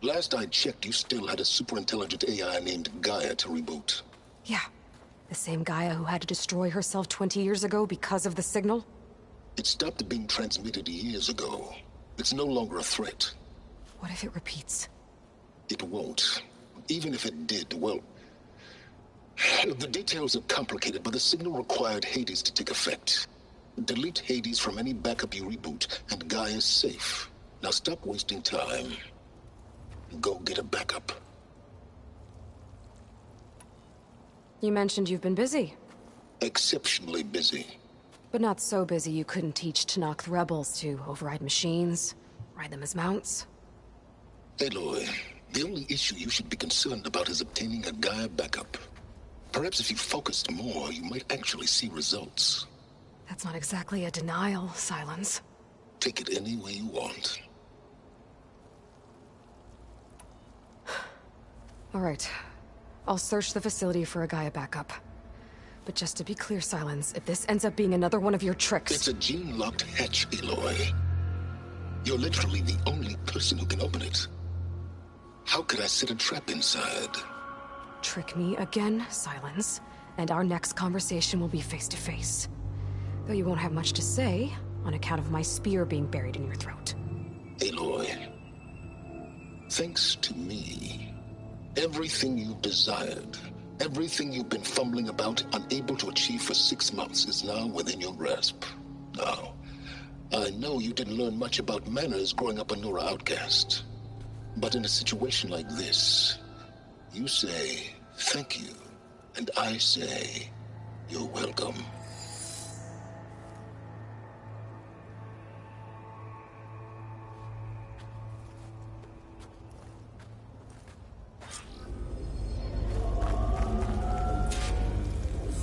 Last I checked, you still had a superintelligent AI named Gaia to reboot. Yeah. The same Gaia who had to destroy herself 20 years ago because of the signal? It stopped being transmitted years ago. It's no longer a threat. What if it repeats? It won't. Even if it did, well... The details are complicated, but the signal required Hades to take effect. Delete Hades from any backup you reboot, and Gaia's safe. Now stop wasting time. Go get a backup. You mentioned you've been busy. Exceptionally busy. But not so busy you couldn't teach Tanakh the rebels to override machines, ride them as mounts. Aloy, the only issue you should be concerned about is obtaining a Gaia backup. Perhaps if you focused more, you might actually see results. That's not exactly a denial, Silence. Take it any way you want. All right. I'll search the facility for a Gaia backup. But just to be clear, Silence, if this ends up being another one of your tricks... It's a gene-locked hatch, Aloy. You're literally the only person who can open it. How could I set a trap inside? Trick me again, Silence, and our next conversation will be face-to-face. Though you won't have much to say, on account of my spear being buried in your throat. Aloy, thanks to me, everything you've desired, everything you've been fumbling about, unable to achieve for 6 months, is now within your grasp. Now, I know you didn't learn much about manners growing up a Nora outcast. But in a situation like this, you say, thank you, and I say, you're welcome.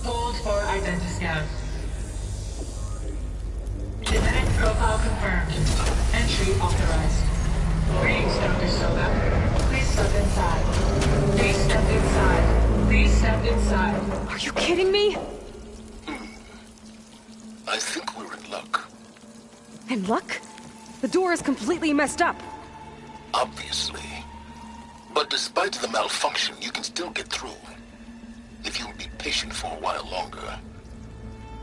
Hold for identiscan. Genetic profile confirmed. Entry authorized. Greetings, Dr. Soda. Please step inside. Please step inside. Please step inside. Are you kidding me? I think we're in luck. In luck? The door is completely messed up. Obviously. But despite the malfunction, you can still get through. If you'll be patient for a while longer.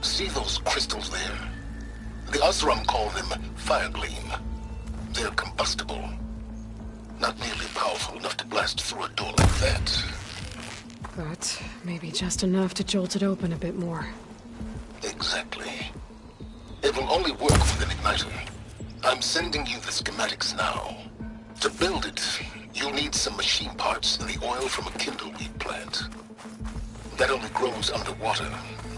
See those crystals there? The Osram call them fire gleam. They're combustible. Not nearly powerful enough to blast through a door like that. But maybe just enough to jolt it open a bit more. Exactly. It will only work with an igniter. I'm sending you the schematics now. To build it, you'll need some machine parts and the oil from a kindleweed plant. That only grows underwater,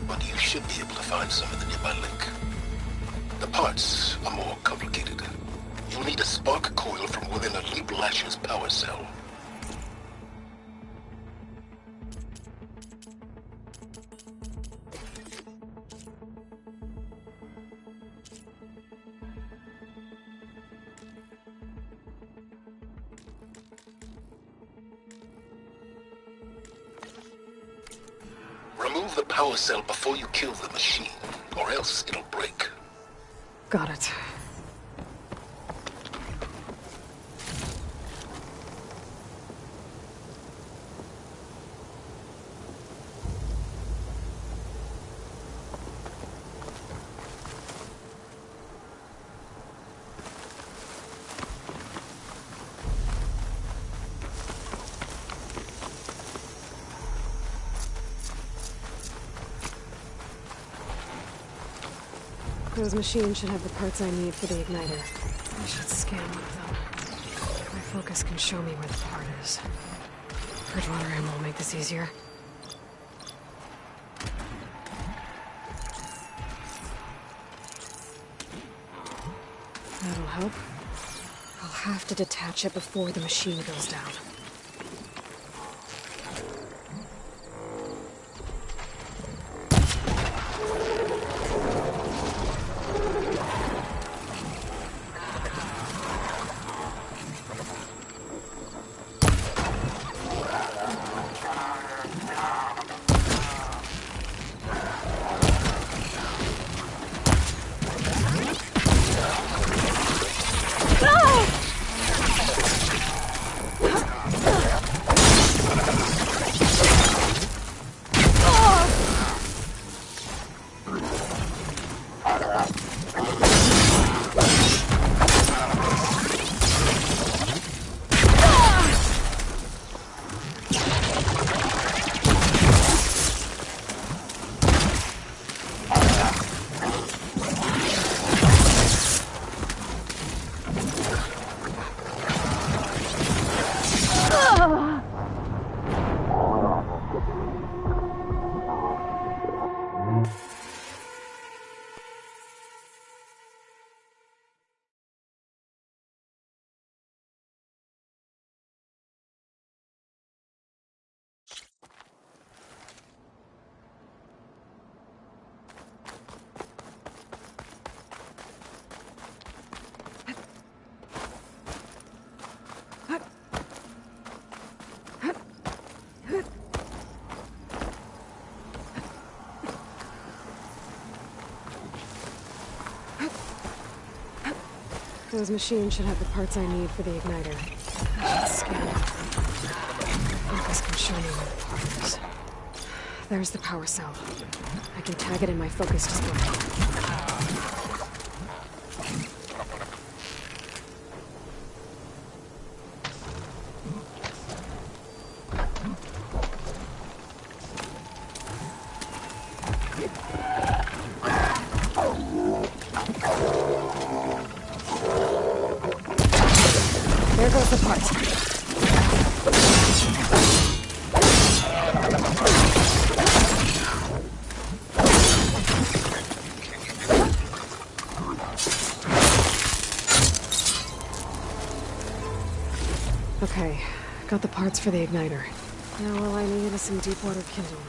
but you should be able to find some in the nearby lake. The parts are more complicated. You'll need a spark coil from within a Leap Lasher's power cell. Remove the power cell before you kill the machine, or else it'll break. Got it. Those machines should have the parts I need for the igniter. I should scan one of them. My focus can show me where the part is. Bridgewater ammo will make this easier. That'll help. I'll have to detach it before the machine goes down. Those machines should have the parts I need for the igniter. I should scan it. Focus can show me where the part is. There's the power cell. I can tag it in my focus display. There goes the part. Okay, got the parts for the igniter. Now all I need is some deep water kindling.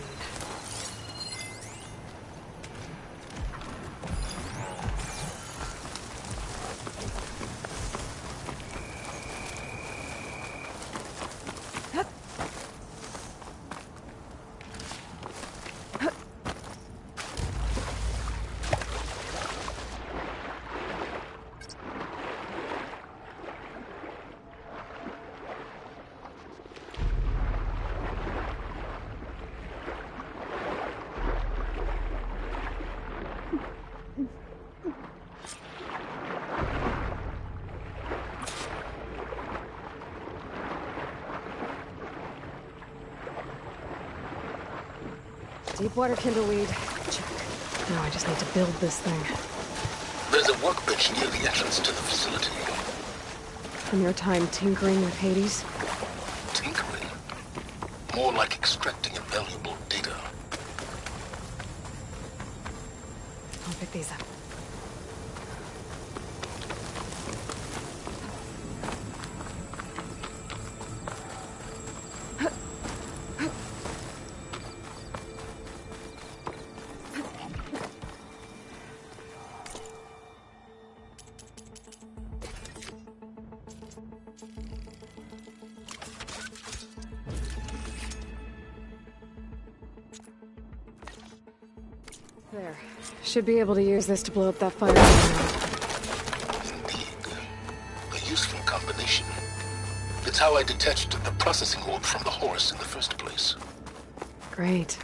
Deepwater kindleweed. Check. Now I just need to build this thing. There's a workbench near the entrance to the facility. From your time tinkering with Hades? Tinkering? More like extracting invaluable data. I'll pick these up. There. Should be able to use this to blow up that fire. Indeed. A useful combination. It's how I detached the processing orb from the horse in the first place. Great.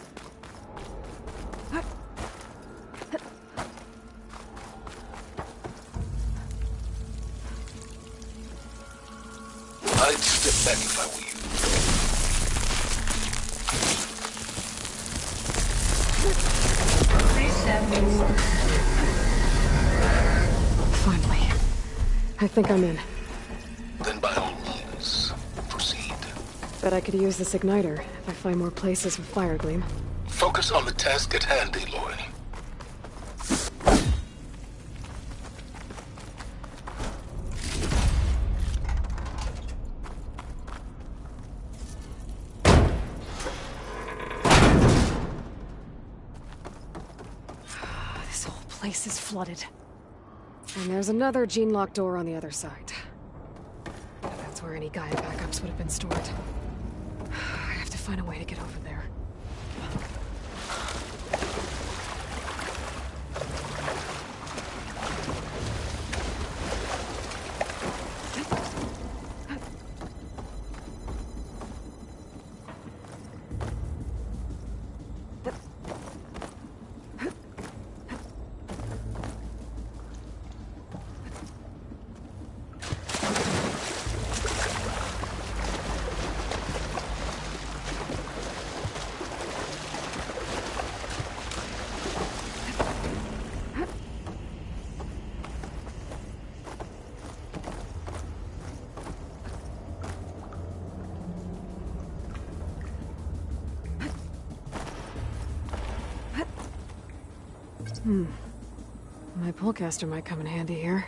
I'd step back if I were you. Finally. I think I'm in. Then by all means, proceed. Bet I could use this igniter if I find more places with fire gleam. Focus on the task at hand, Aloy. place is flooded. And there's another gene-locked door on the other side. That's where any Gaia backups would have been stored. I have to find a way to get over there. My pullcaster might come in handy here.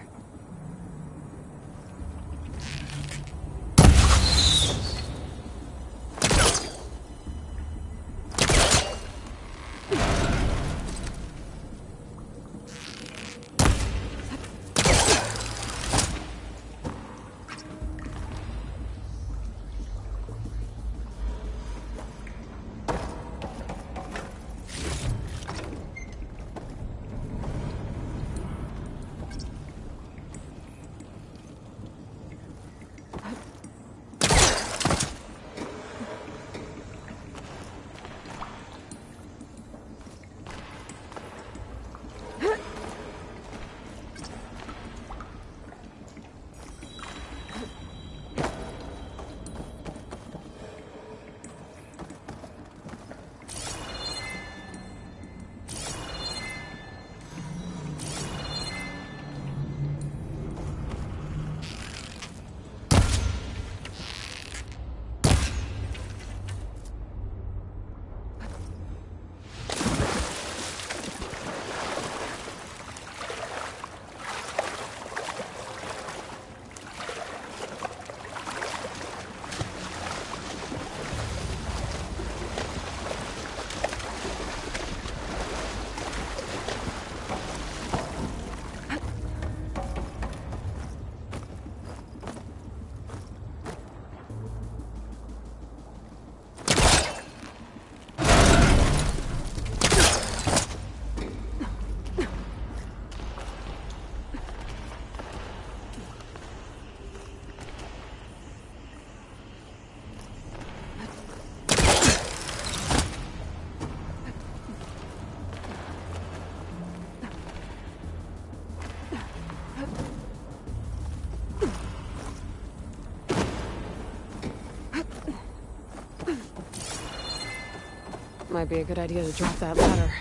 Might be a good idea to drop that ladder.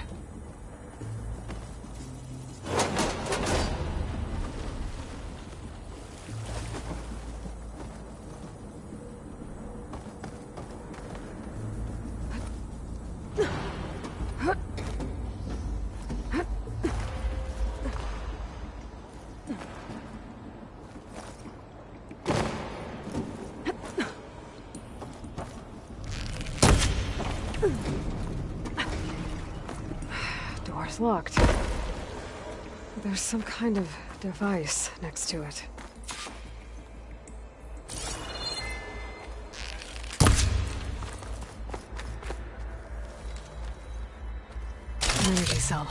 Door's locked. There's some kind of device next to it. An energy cell.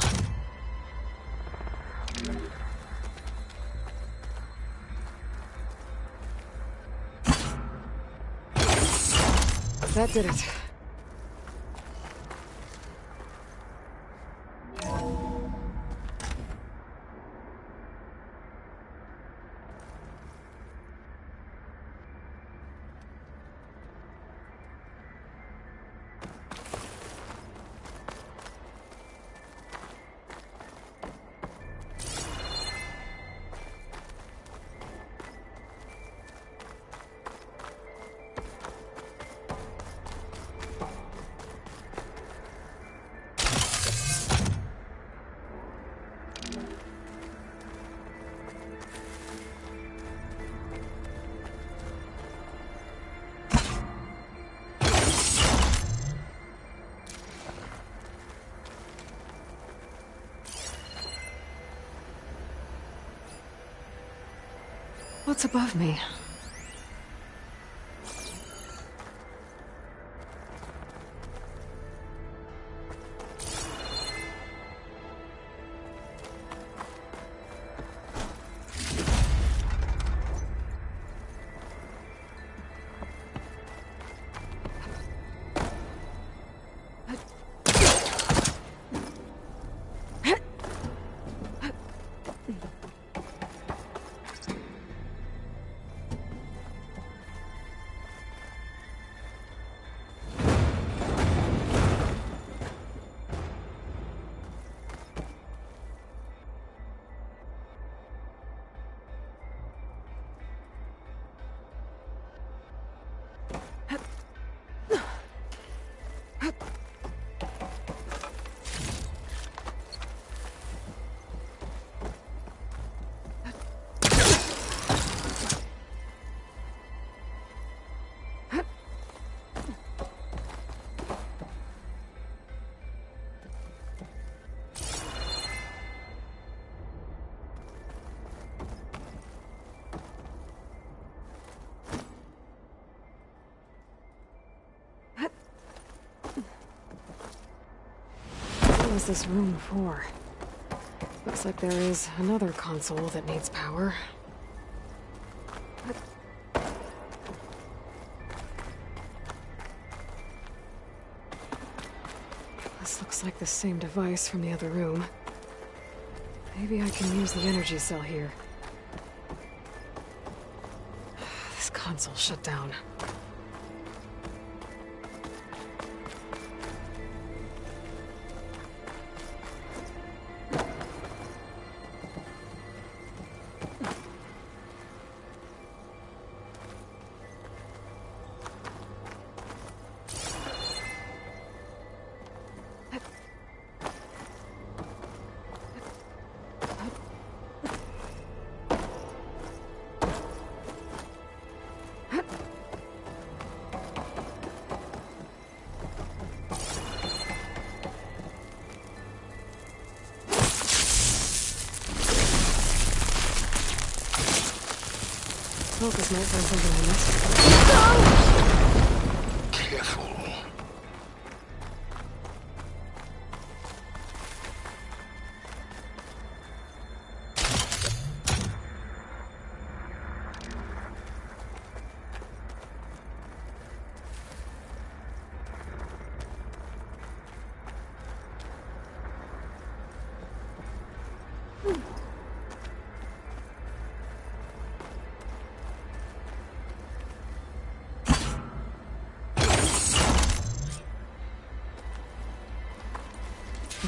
That did it. What's above me? What was this room for? Looks like there is another console that needs power. This looks like the same device from the other room. Maybe I can use the energy cell here. This console shut down. Focus might find something I missed. Careful.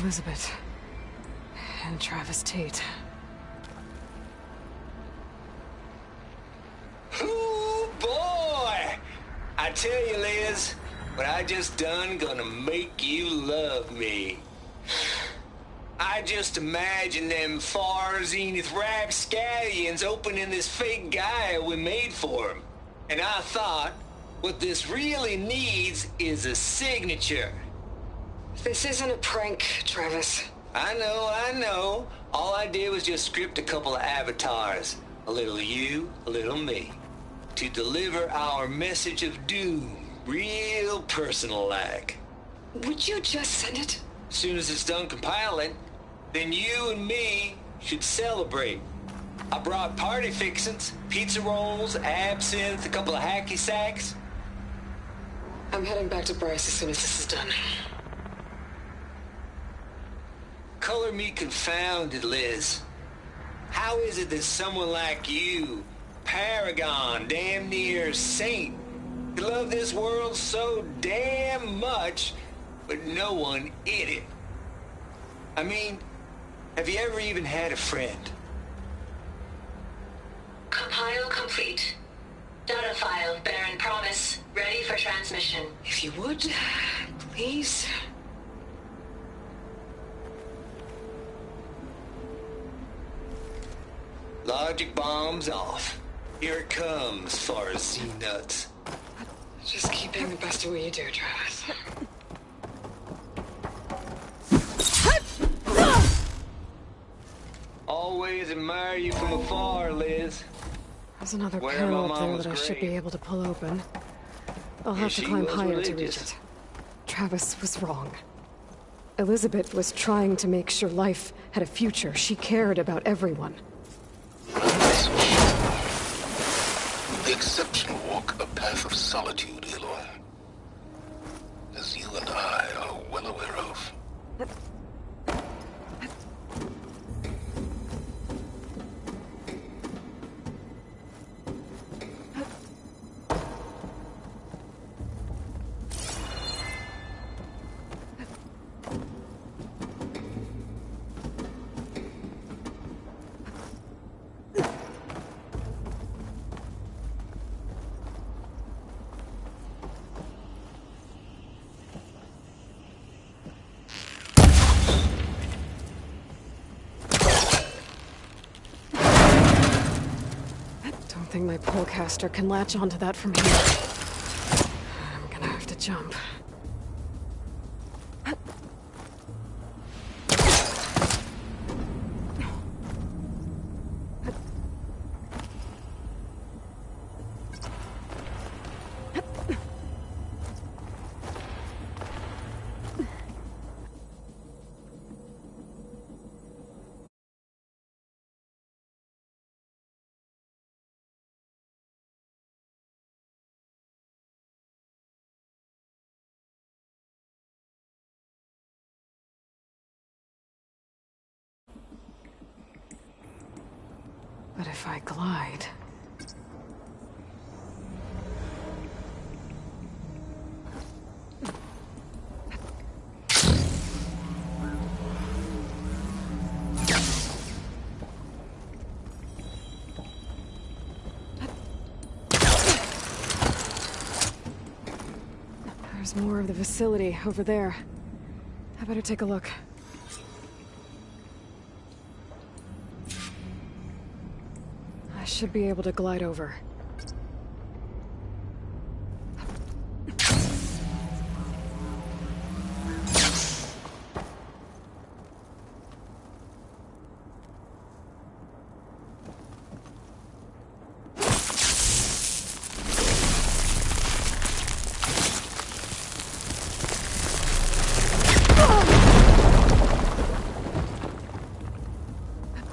Elizabeth. And Travis Tate. Ooh, boy! I tell you, Liz, what I just done gonna make you love me. I just imagine them far zenith rapscallions opening this fake guy we made for him. And I thought, what this really needs is a signature. This isn't a prank, Travis. I know. All I did was just script a couple of avatars. A little you, a little me. To deliver our message of doom, real personal-like. Would you just send it? Soon as it's done compiling, then you and me should celebrate. I brought party fixins, pizza rolls, absinthe, a couple of hacky sacks. I'm heading back to Bryce as soon as this is done. Color me confounded, Liz. How is it that someone like you, paragon, damn near saint, could love this world so damn much, but no one in it? I mean, have you ever even had a friend? Compile complete. Data file, Baron Promise, ready for transmission. If you would, please. Logic bombs off. Here it comes, far as Z-nuts. Just keep doing the best of what you do, Travis. Always admire you from afar, Liz. There's another Where panel my up there mama's that I should grave. be able to pull open. I'll Yeah, have to she climb was higher to reach religious. it. Travis was wrong. Elizabeth was trying to make sure life had a future. She cared about everyone. The exception walk a path of solitude, Aloy. As you and I are well aware of. Don't think my polecaster can latch onto that from here. I'm gonna have to jump. But if I glide... There's more of the facility over there. I better take a look. I should be able to glide over.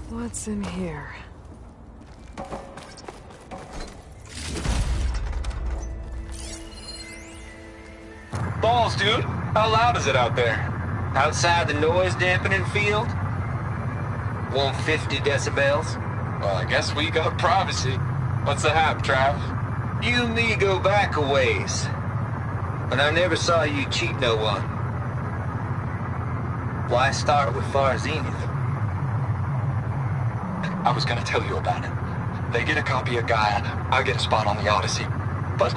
What's in here? Balls, dude. How loud is it out there? Outside the noise dampening field? 150 decibels? Well, I guess we got privacy. What's the hap, Trav? You and me go back a ways. But I never saw you cheat no one. Why start with Far Zenith? I was gonna tell you about it. They get a copy of Gaia, I get a spot on the Odyssey. But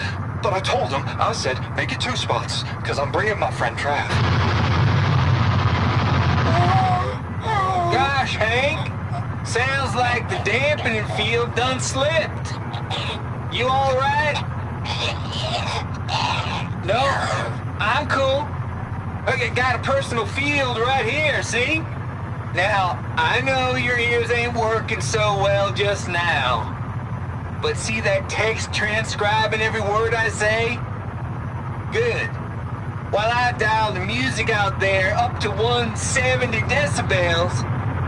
I told them, I said, make it 2 spots, because I'm bringing my friend Trav. Gosh, Hank. Sounds like the dampening field done slipped. You all right? No, I'm cool. I got a personal field right here, see? Now, I know your ears ain't working so well just now. But see that text transcribing every word I say? Good. While I dial the music out there up to 170 decibels,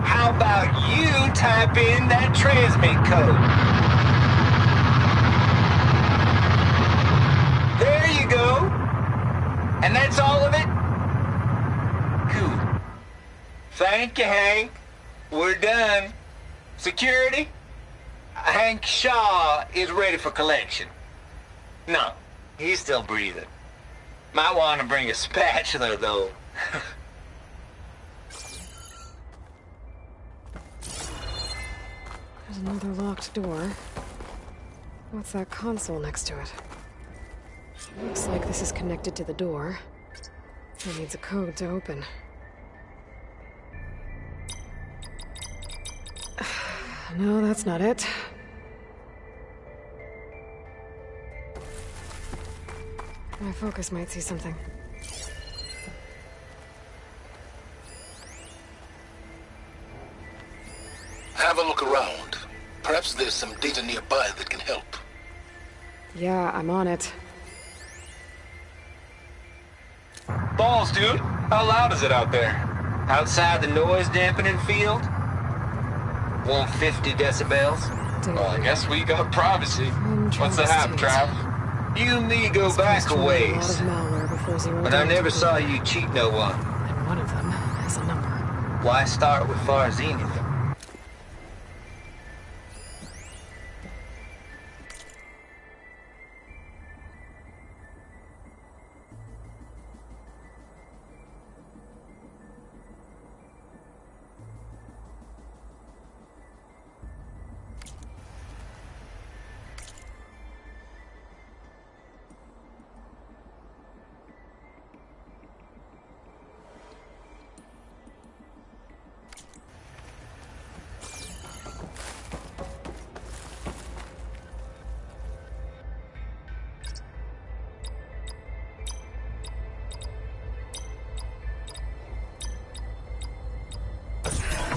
how about you type in that transmit code? There you go. And that's all of it? Cool. Thank you, Hank. We're done. Security? Hank Shaw is ready for collection. No, he's still breathing. Might want to bring a spatula, though. There's another locked door. What's that console next to it? Looks like this is connected to the door. It needs a code to open. No, that's not it. My focus might see something. Have a look around. Perhaps there's some data nearby that can help. Yeah, I'm on it. Balls, dude. How loud is it out there? Outside the noise dampening field? 150 decibels? Well, I guess we got privacy. What's the hap, Trav? You and me go back a ways. But I never saw you cheat no one. And one of them has a number. Why start with Farzini?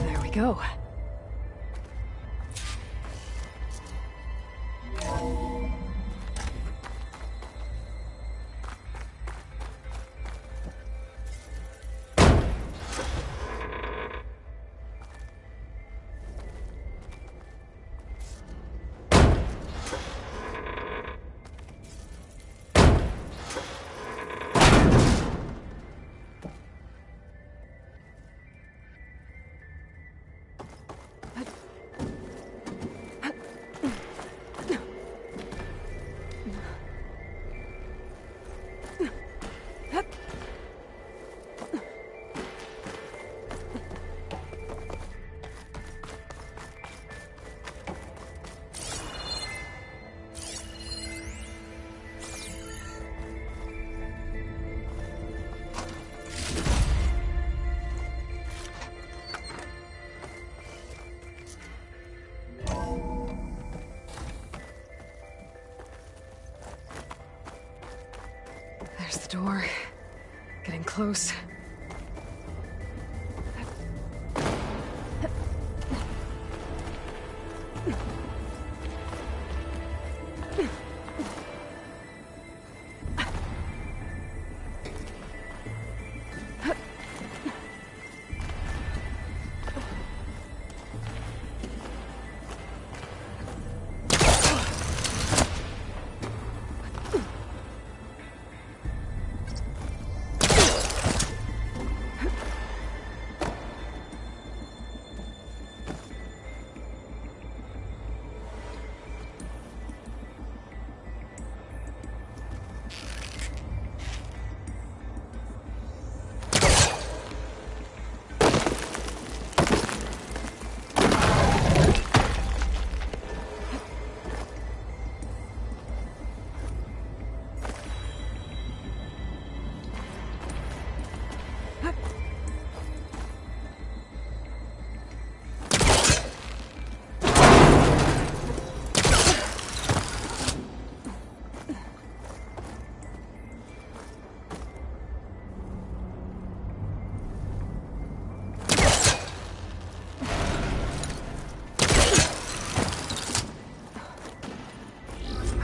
There we go. There's the door. Getting close.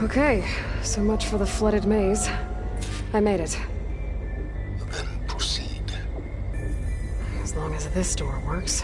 Okay, so much for the flooded maze. I made it. Then proceed. As long as this door works.